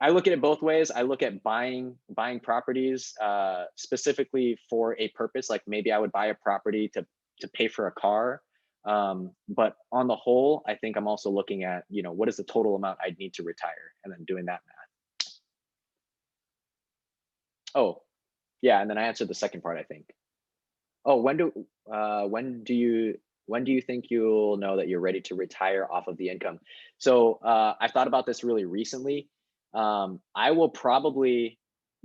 Speaker 2: I look at it both ways. I look at buying properties specifically for a purpose. Like maybe I would buy a property to pay for a car. But on the whole, I think I'm also looking at, what is the total amount I'd need to retire, and then doing that math. Oh, yeah, and then I answered the second part, I think. Oh, when do you think you'll know that you're ready to retire off of the income? So I thought about this really recently. I will probably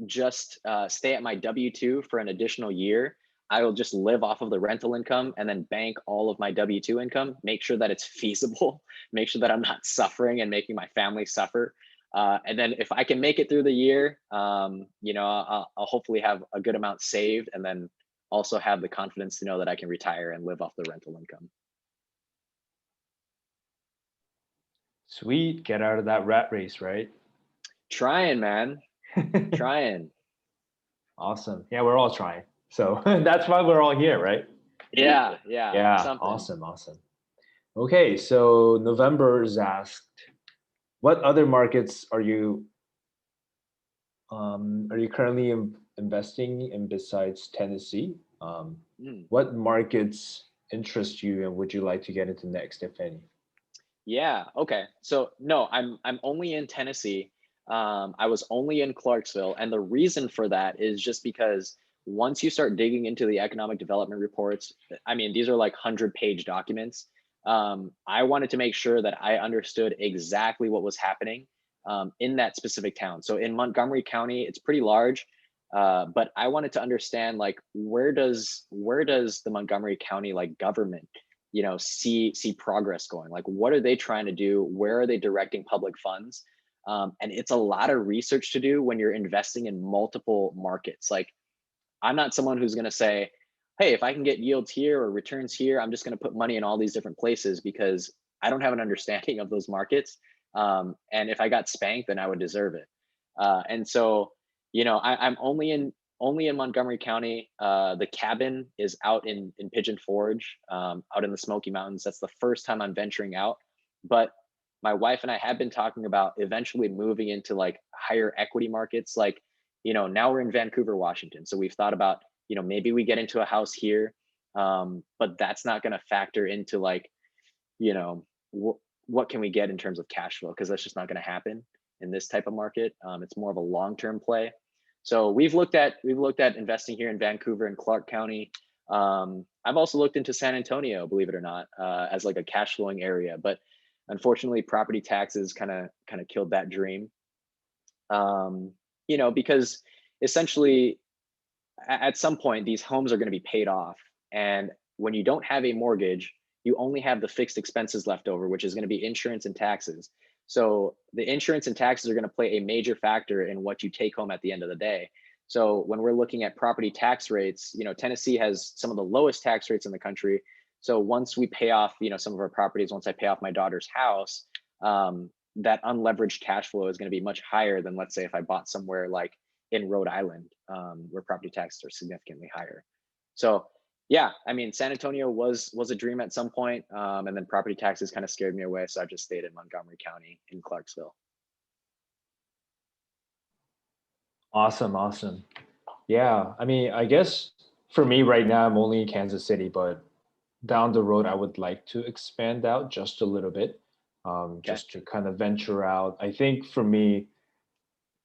Speaker 2: just stay at my W-2 for an additional year. I will just live off of the rental income and then bank all of my W-2 income, make sure that it's feasible, make sure that I'm not suffering and making my family suffer. And then if I can make it through the year, I'll hopefully have a good amount saved, and then also have the confidence to know that I can retire and live off the rental income.
Speaker 3: Sweet, get out of that rat race, right?
Speaker 2: Trying, man. Trying.
Speaker 3: Awesome. Yeah, we're all trying. So that's why we're all here, right?
Speaker 2: Yeah.
Speaker 3: Something. Awesome. Okay, so November is asked, what other markets are you currently investing in besides Tennessee? What markets interest you, and would you like to get into next, if any?
Speaker 2: Yeah. Okay. So no, I'm only in Tennessee. I was only in Clarksville, and the reason for that is just because once you start digging into the economic development reports, I mean, these are like 100-page documents. I wanted to make sure that I understood exactly what was happening in that specific town. So in Montgomery County, it's pretty large, but I wanted to understand, like, where does the Montgomery County like government, see progress going? Like, what are they trying to do? Where are they directing public funds? And it's a lot of research to do when you're investing in multiple markets. Like, I'm not someone who's going to say, hey, if I can get yields here or returns here, I'm just going to put money in all these different places, because I don't have an understanding of those markets. And if I got spanked, then I would deserve it. And so, I'm only in Montgomery County. The cabin is out in Pigeon Forge, out in the Smoky Mountains. That's the first time I'm venturing out. But my wife and I have been talking about eventually moving into like higher equity markets. Like, now we're in Vancouver, Washington. So we've thought about, maybe we get into a house here, but that's not going to factor into like, what can we get in terms of cash flow? Because that's just not going to happen in this type of market. It's more of a long-term play. So we've looked at investing here in Vancouver and Clark County. I've also looked into San Antonio, believe it or not, as like a cash flowing area, but unfortunately, property taxes kind of killed that dream. Because essentially at some point these homes are going to be paid off, and when you don't have a mortgage, you only have the fixed expenses left over, which is going to be insurance and taxes. So the insurance and taxes are going to play a major factor in what you take home at the end of the day. So when we're looking at property tax rates, Tennessee has some of the lowest tax rates in the country. So once we pay off, some of our properties, once I pay off my daughter's house, that unleveraged cash flow is going to be much higher than, let's say, if I bought somewhere like in Rhode Island, where property taxes are significantly higher. So yeah, I mean, San Antonio was a dream at some point, and then property taxes kind of scared me away. So I've just stayed in Montgomery County in Clarksville.
Speaker 3: Awesome. Yeah, I mean, I guess for me right now, I'm only in Kansas City, but down the road, I would like to expand out just a little bit, just to kind of venture out. I think for me,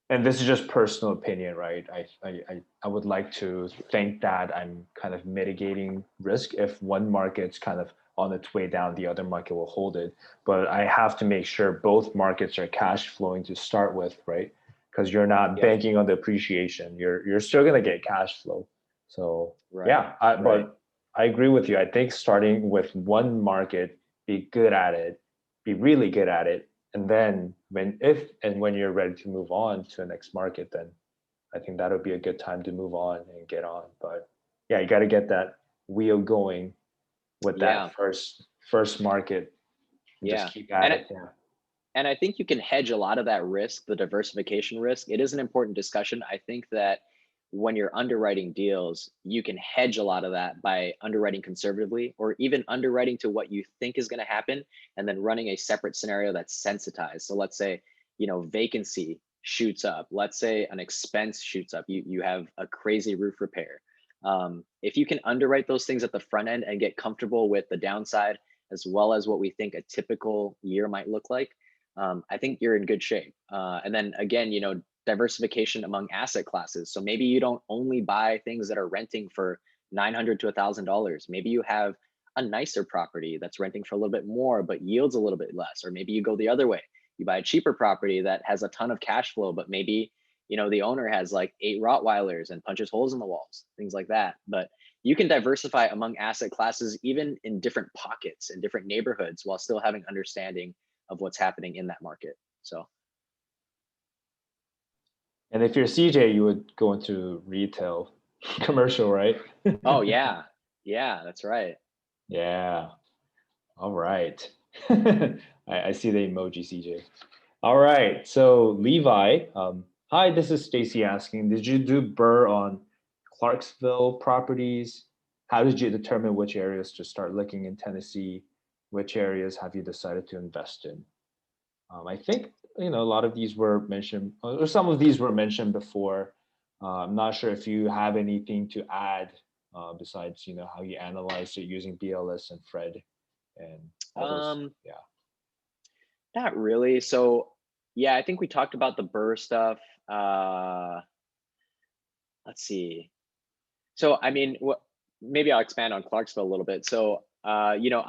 Speaker 3: and this is just personal opinion, right? I would like to think that I'm kind of mitigating risk. If one market's kind of on its way down, the other market will hold it. But I have to make sure both markets are cash flowing to start with, right? Because you're not banking on the appreciation. You're still gonna get cash flow. So but I agree with you. I think starting with one market, be good at it, be really good at it, and then when you're ready to move on to the next market, then I think that would be a good time to move on and get on. But yeah, you got to get that wheel going with that first market. And just keep at it.
Speaker 2: And I think you can hedge a lot of that risk, the diversification risk. It is an important discussion. I think that when you're underwriting deals, you can hedge a lot of that by underwriting conservatively, or even underwriting to what you think is going to happen and then running a separate scenario that's sensitized. So let's say, vacancy shoots up. Let's say an expense shoots up. You have a crazy roof repair. If you can underwrite those things at the front end and get comfortable with the downside, as well as what we think a typical year might look like, I think you're in good shape. And then again, diversification among asset classes. So maybe you don't only buy things that are renting for $900 to $1,000. Maybe you have a nicer property that's renting for a little bit more, but yields a little bit less. Or maybe you go the other way. You buy a cheaper property that has a ton of cash flow, but maybe, the owner has like 8 Rottweilers and punches holes in the walls, things like that. But you can diversify among asset classes, even in different pockets and different neighborhoods, while still having understanding of what's happening in that market. So.
Speaker 3: And if you're CJ, you would go into retail, commercial, right?
Speaker 2: Oh yeah, that's right.
Speaker 3: Yeah. All right. I see the emoji, CJ. All right. So Levi, hi, this is Stacy asking, did you do BRRRR on Clarksville properties? How did you determine which areas to start looking in Tennessee? Which areas have you decided to invest in? I think, a lot of these were mentioned, or some of these were mentioned before. I'm not sure if you have anything to add besides, how you analyze it using BLS and Fred and all those.
Speaker 2: Not really. So yeah, I think we talked about the BRRRR stuff. Let's see. So, I mean, maybe I'll expand on Clarksville a little bit. So, you know,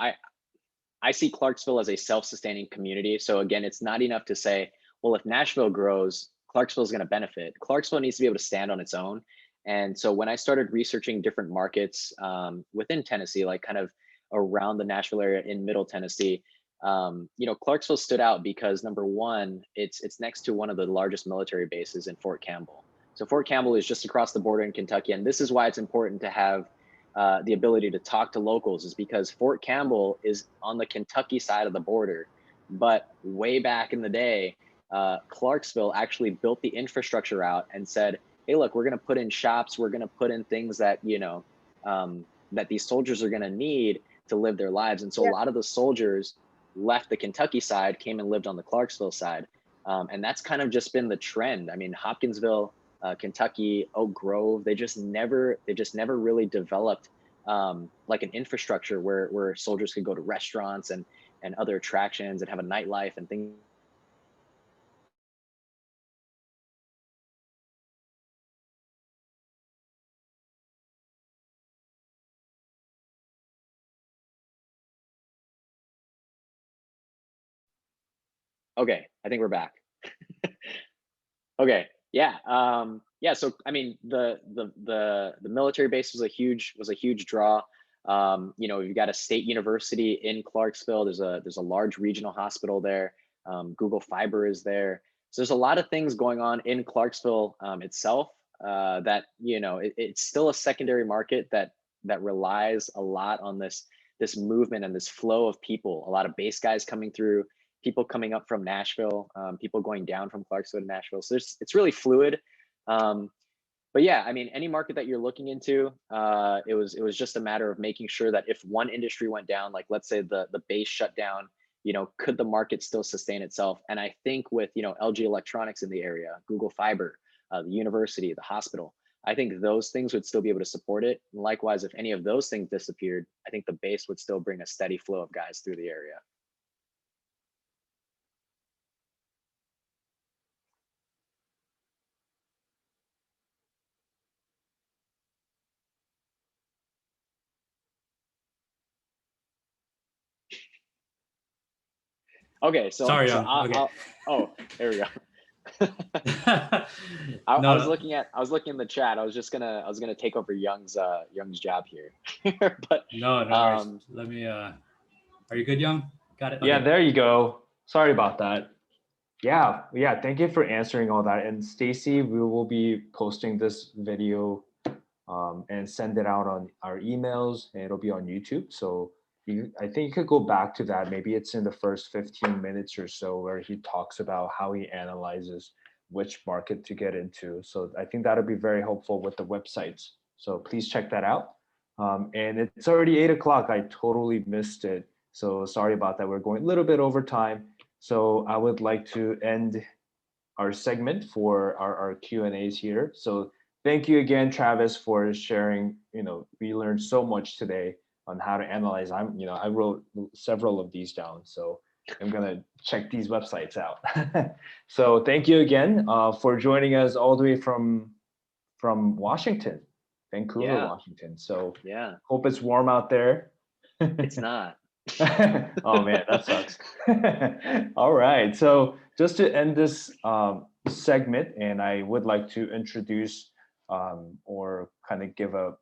Speaker 2: I see Clarksville as a self-sustaining community. So again, it's not enough to say, well, if Nashville grows, Clarksville is going to benefit. Clarksville needs to be able to stand on its own. And so when I started researching different markets within Tennessee, like kind of around the Nashville area in Middle Tennessee, you know, Clarksville stood out because number one, it's next to one of the largest military bases in Fort Campbell. So Fort Campbell is just across the border in Kentucky, and this is why it's important to have the ability to talk to locals, is because Fort Campbell is on the Kentucky side of the border. But way back in the day, Clarksville actually built the infrastructure out and said, hey, look, we're going to put in shops. We're going to put in things that, you know, that these soldiers are going to need to live their lives. And so a lot of the soldiers left the Kentucky side, came and lived on the Clarksville side. And that's kind of just been the trend. I mean, Hopkinsville, Kentucky, Oak Grove, they just never really developed like an infrastructure where soldiers could go to restaurants and other attractions and have a nightlife and things. Okay, I think we're back. Okay, yeah, yeah. So I mean, the military base was a huge draw. You know, you've got a state university in Clarksville. There's a large regional hospital there. Google Fiber is there. So there's a lot of things going on in Clarksville itself that, you know, it's still a secondary market that relies a lot on this movement and this flow of people. A lot of base guys coming through, people coming up from Nashville, people going down from Clarksville to Nashville. So it's really fluid. But yeah, I mean, any market that you're looking into, it was just a matter of making sure that if one industry went down, like let's say the base shut down, you know, could the market still sustain itself? And I think with, you know, LG Electronics in the area, Google Fiber, the university, the hospital, I think those things would still be able to support it. And likewise, if any of those things disappeared, I think the base would still bring a steady flow of guys through the area. Okay, so
Speaker 1: Sorry,
Speaker 2: so
Speaker 1: okay.
Speaker 2: oh, there we go. I was looking in the chat. I was gonna take over Young's job here. But
Speaker 1: no worries. Let me are you good, Young? Got it?
Speaker 3: Yeah,
Speaker 1: Okay.
Speaker 3: there you go. Sorry about that. Yeah, thank you for answering all that. And Stacy, we will be posting this video and send it out on our emails, and it'll be on YouTube. So I think you could go back to that. Maybe it's in the first 15 minutes or so where he talks about how he analyzes which market to get into. So I think that'll be very helpful with the websites. So please check that out. And it's already 8 o'clock. I totally missed it. So sorry about that. We're going a little bit over time. So I would like to end our segment for our Q&As here. So thank you again, Travis, for sharing. You know, we learned so much today on how to analyze. I wrote several of these down, so I'm gonna check these websites out. So thank you again for joining us all the way from Washington, Vancouver,
Speaker 2: Yeah.
Speaker 3: Washington. So
Speaker 2: yeah,
Speaker 3: hope it's warm out there.
Speaker 2: it's not.
Speaker 3: Oh man, that sucks. All right, so just to end this segment, and I would like to introduce or kind of give a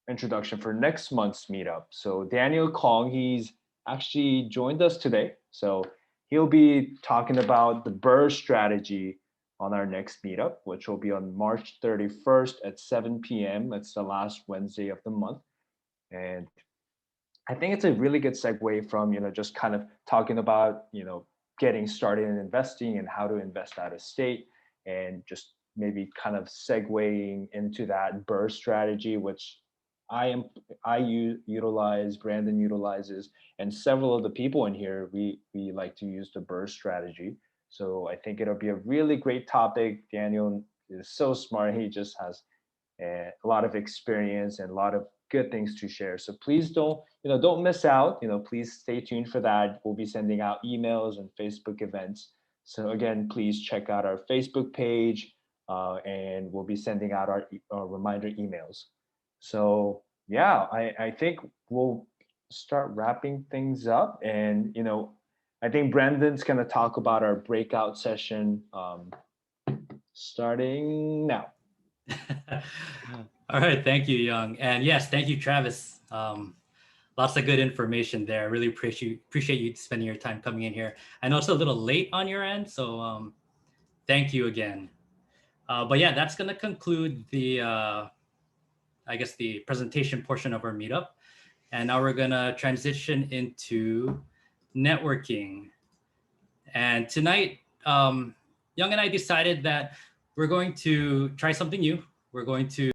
Speaker 3: introduction for next month's meetup. So Daniel Kong, he's actually joined us today. So he'll be talking about the BRRRR strategy on our next meetup, which will be on March 31st at 7 p.m. It's the last Wednesday of the month. And I think it's a really good segue from, you know, just kind of talking about, you know, getting started in investing and how to invest out of state, and just maybe kind of segueing into that BRRRR strategy, which I utilize, Brandon utilizes, and several of the people in here, we like to use the BRRRR strategy. So I think it'll be a really great topic. Daniel is so smart. He just has a lot of experience and a lot of good things to share. So please don't miss out. You know, please stay tuned for that. We'll be sending out emails and Facebook events. So again, please check out our Facebook page, and we'll be sending out our reminder emails. So yeah, I think we'll start wrapping things up, and I think Brandon's gonna talk about our breakout session starting now.
Speaker 1: All right, thank you, Young, and yes, thank you, Travis. Lots of good information there. Really appreciate you spending your time coming in here. I know it's a little late on your end, so thank you again. But yeah, that's gonna conclude the I guess the presentation portion of our meetup, and now we're gonna transition into networking. And tonight, Young and I decided that we're going to try something new. We're going to